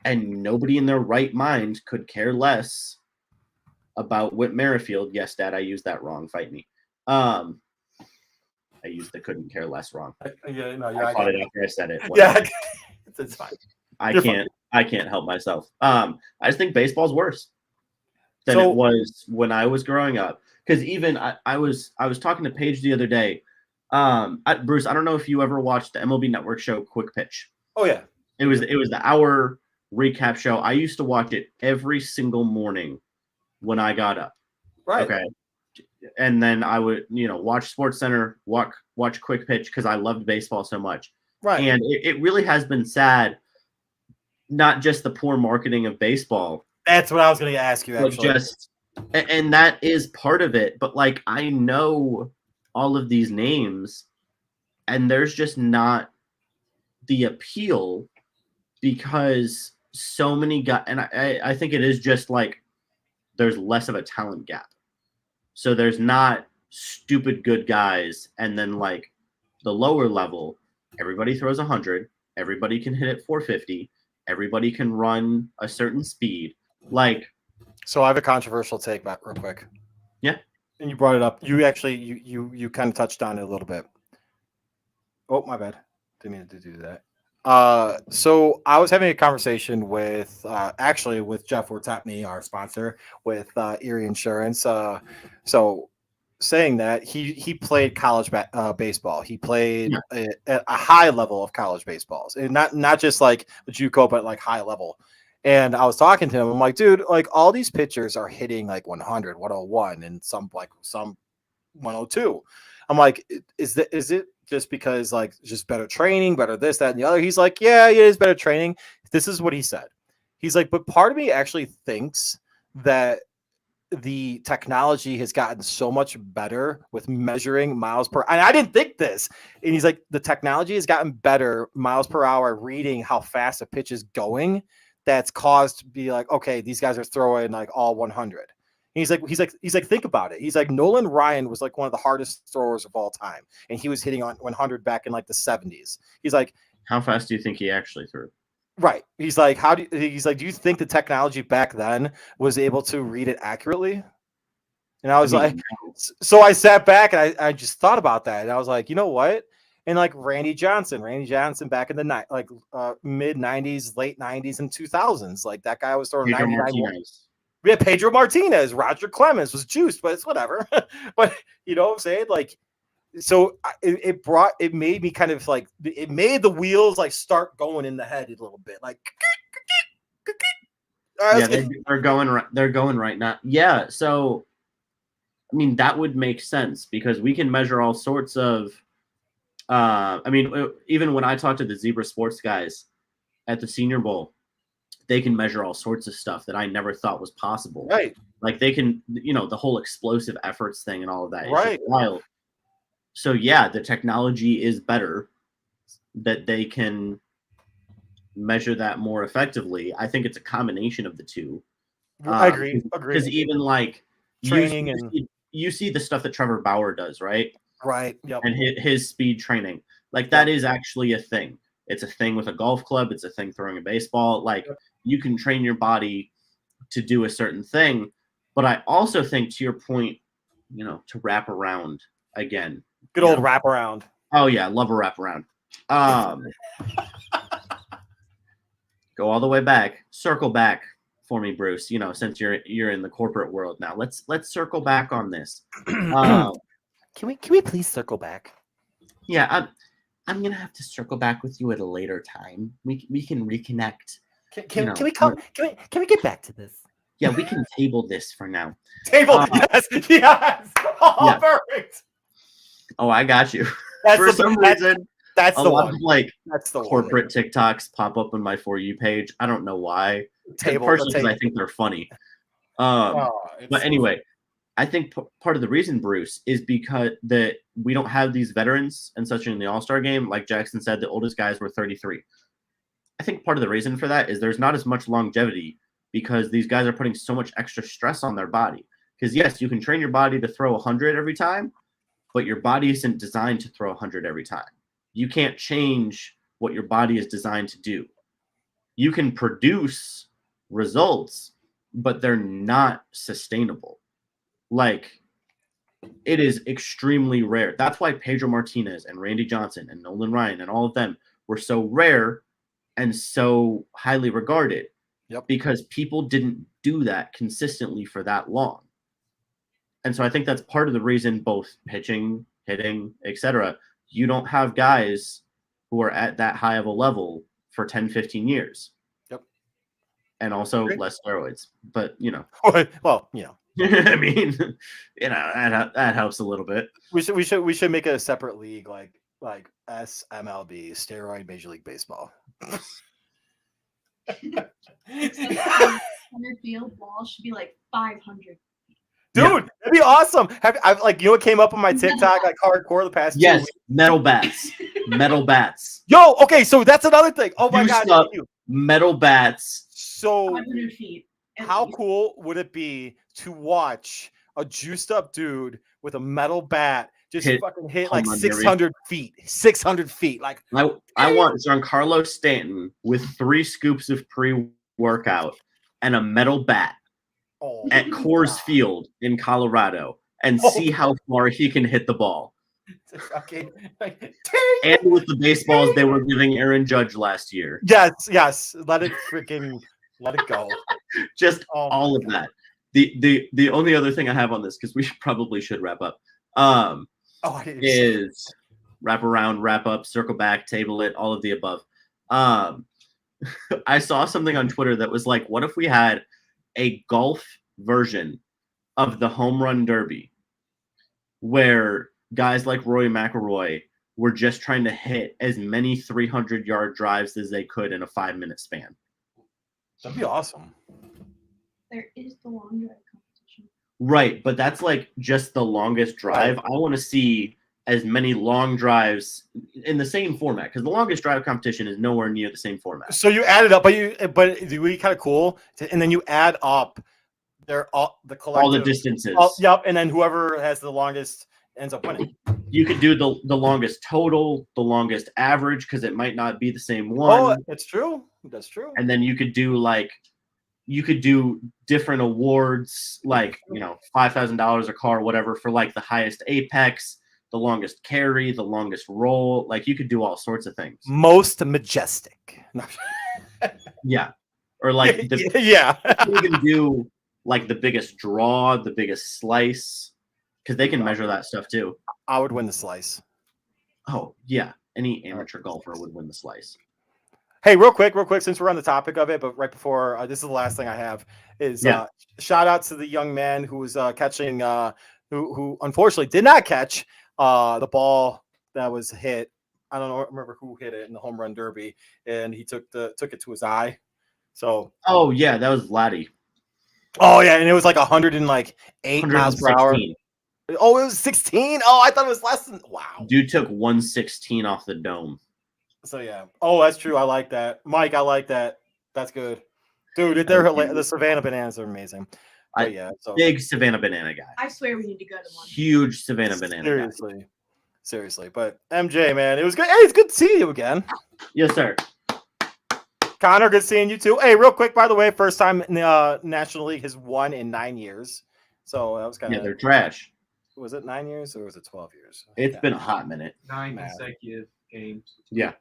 A: and nobody in their right mind could care less about Whit Merrifield. Yes, Dad, I used that wrong. Fight me. I used the couldn't care less wrong.
B: I
A: caught it after I said it.
B: Yeah, it's fine.
A: I can't help myself. I just think baseball's worse than it was when I was growing up. Because even I was talking to Paige the other day. Bruce, I don't know if you ever watched the MLB Network show Quick Pitch.
B: Oh yeah,
A: it was the hour recap show. I used to watch it every single morning when I got up.
B: Right.
A: Okay. And then I would watch Sports Center, watch Quick Pitch because I loved baseball so much.
B: Right.
A: And it really has been sad. Not just the poor marketing of baseball.
B: That's what I was going to ask you. Actually,
A: and that is part of it. But like, I know all of these names, and there's just not the appeal because so many guys. And I think it is just like there's less of a talent gap. So there's not stupid good guys, and then like the lower level, everybody throws 100, everybody can hit at 450. Everybody can run a certain speed. Like,
B: so I have a controversial take back real quick.
A: Yeah.
B: And you brought it up. You actually, you kind of touched on it a little bit. Oh, my bad. Didn't mean to do that. So I was having a conversation with Jeff Ortepney, our sponsor, with Erie Insurance. So saying that he played college baseball. He played at a high level of college baseballs, and not just like the JUCO, but like high level. And I was talking to him. I'm like, dude, like all these pitchers are hitting like 100, 101, and some 102. I'm like, is it just because like just better training, better this, that, and the other? He's like, yeah, it is better training. This is what he said. He's like, but part of me actually thinks that the technology has gotten so much better with measuring miles per, and I didn't think this. And he's like, the technology has gotten better, miles per hour, reading how fast a pitch is going. That's caused to be like, okay, these guys are throwing like all 100. And he's like, think about it. He's like, Nolan Ryan was like one of the hardest throwers of all time, and he was hitting on 100 back in like the 70s. He's like,
A: how fast do you think he actually threw?
B: Right. He's like, do you think the technology back then was able to read it accurately? And I was like, so I sat back and I just thought about that, and I was like, you know what? And like Randy Johnson back in the mid 90s, late 90s, and 2000s, like that guy was throwing 99. Yeah, Pedro Martinez, Roger Clemens was juiced, but it's whatever. But you know what I'm saying? Like, so it made me kind of like, it made the wheels like start going in the head a little bit, like.
A: Yeah, they're going right now. Yeah, so I mean that would make sense because we can measure all sorts of. I mean, even when I talk to the Zebra Sports guys at the Senior Bowl, they can measure all sorts of stuff that I never thought was possible.
B: Right.
A: Like they can, the whole explosive efforts thing and all of that.
B: Right.
A: It's wild. So yeah, the technology is better that they can measure that more effectively. I think it's a combination of the two.
B: I agree.
A: Because even like
B: training
A: you see the stuff that Trevor Bauer does, right?
B: Right. Yep.
A: And his speed training. Like that is actually a thing. It's a thing with a golf club. It's a thing throwing a baseball. Like you can train your body to do a certain thing. But I also think, to your point, to wrap around again.
B: Good old wrap around.
A: Oh yeah, love a wrap around. Go all the way back. Circle back for me, Bruce. Since you're in the corporate world now, let's circle back on this.
B: Can we please circle back?
A: Yeah, I'm gonna have to circle back with you at a later time. We can reconnect
B: Can we get back to this?
A: Yeah, we can table this for now.
B: Table, yes. Oh, yeah. Perfect.
A: Oh, I got you.
B: That's
A: for some reason,
B: that's
A: a
B: the
A: lot
B: one.
A: of like
B: that's the
A: corporate one. TikToks pop up on my For You page. I don't know why. Personally, because I think they're funny. But anyway, I think part of the reason, Bruce, is because that we don't have these veterans and such in the All-Star game. Like Jackson said, the oldest guys were 33. I think part of the reason for that is there's not as much longevity because these guys are putting so much extra stress on their body. Because yes, you can train your body to throw 100 every time, but your body isn't designed to throw 100 every time. You can't change what your body is designed to do. You can produce results, but they're not sustainable. Like, it is extremely rare. That's why Pedro Martinez and Randy Johnson and Nolan Ryan and all of them were so rare and so highly regarded.
B: Yep. Because
A: people didn't do that consistently for that long. And so I think that's part of the reason, both pitching, hitting, etc., you don't have guys who are at that high of a level for 10, 15 years.
B: Yep.
A: And also less steroids. But,
B: well,
A: I mean, that helps a little bit.
B: We should make a separate league like SMLB, Steroid Major League Baseball.
F: Center field wall should be like 500.
B: Dude, that'd be awesome. What came up on my TikTok like hardcore the past 2 weeks?
A: Metal bats. Metal bats.
B: Yo, okay, so that's another thing. Oh my God.
A: Metal bats.
B: So
F: 500 feet.
B: How cool would it be to watch a juiced up dude with a metal bat just fucking hit like 600 feet? 600 feet. Like
A: I want Giancarlo Stanton with 3 scoops of pre-workout and a metal bat at Coors Field in Colorado and see how far he can hit the ball.
B: Okay.
A: And with the baseballs they were giving Aaron Judge last year.
B: Yes. Let it go.
A: Just all of that. The only other thing I have on this, because we probably should wrap up, is wrap around, wrap up, circle back, table it, all of the above. I saw something on Twitter that was like, what if we had a golf version of the home run derby where guys like Rory McIlroy were just trying to hit as many 300-yard drives as they could in a 5-minute span?
B: That'd be awesome.
F: There is the long drive competition.
A: Right, but that's like just the longest drive. I want to see as many long drives in the same format because the longest drive competition is nowhere near the same format.
B: So you add it up, but it'd be kind of cool, and then you add up the collective,
A: all the distances.
B: Yep, and then whoever has the longest ends up winning.
A: You could do the longest total, the longest average, because it might not be the same one.
B: Oh, that's true. That's true.
A: And then you could do different awards, like $5,000 a car, whatever, for like the highest apex, the longest carry, the longest roll. Like you could do all sorts of things.
B: Most majestic.
A: Yeah. Or like you can do like the biggest draw, the biggest slice. Because they can measure that stuff too.
B: I would win the slice.
A: Oh, yeah. Any amateur golfer would win the slice.
B: Hey, real quick, since we're on the topic of it, but right before, this is the last thing I have, is shout out to the young man who was catching, who unfortunately did not catch the ball that was hit. I don't remember who hit it in the home run derby, and he took it to his eye. So. Oh,
A: yeah, that was Vladdy.
B: Oh, yeah, and it was like 108 miles per hour. Oh, it was 16? Oh, I thought it was less than. Wow.
A: Dude took 116 off the dome.
B: So, yeah. Oh, that's true. I like that. Mike, I like that. That's good. Dude, the Savannah Bananas are amazing. Big Savannah Banana guy.
F: I swear we need to go to one.
A: Huge Savannah Banana guy.
B: Seriously. But MJ, man, it was good. Hey, it's good to see you again.
A: Yes, sir.
B: Connor, good seeing you too. Hey, real quick, by the way, first time in the National League has won in 9 years. So that was kind of.
A: Yeah, they're trash.
B: Was it 9 years or was it 12 years?
A: It's been a hot minute.
G: 9 consecutive games.
A: Yeah.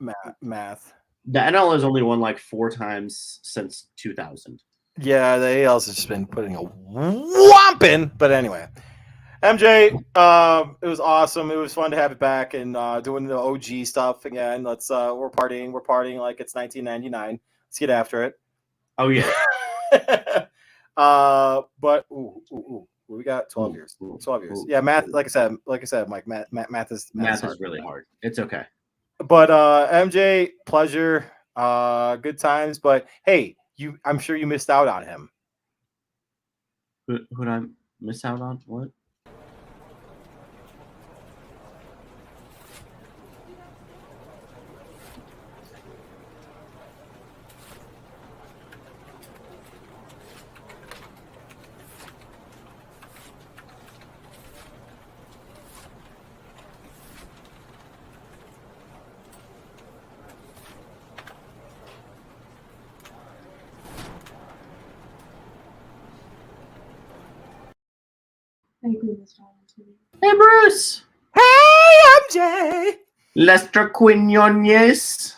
B: Math.
A: The NL has only won like 4 times since 2000.
B: Yeah, the AL's just been putting a whomping. But anyway, MJ, it was awesome. It was fun to have it back and doing the OG stuff again. We're partying like it's 1999. Let's get after it.
A: Oh yeah.
B: But we got 12 years. 12 years. Yeah, math. Like I said, Mike. Math is
A: really hard. It's okay.
B: But MJ, pleasure. Good times. But hey, I'm sure you missed out on him.
A: Who'd I miss out on? What? Hey, Bruce.
B: Hey, MJ.
A: Lester Quinones.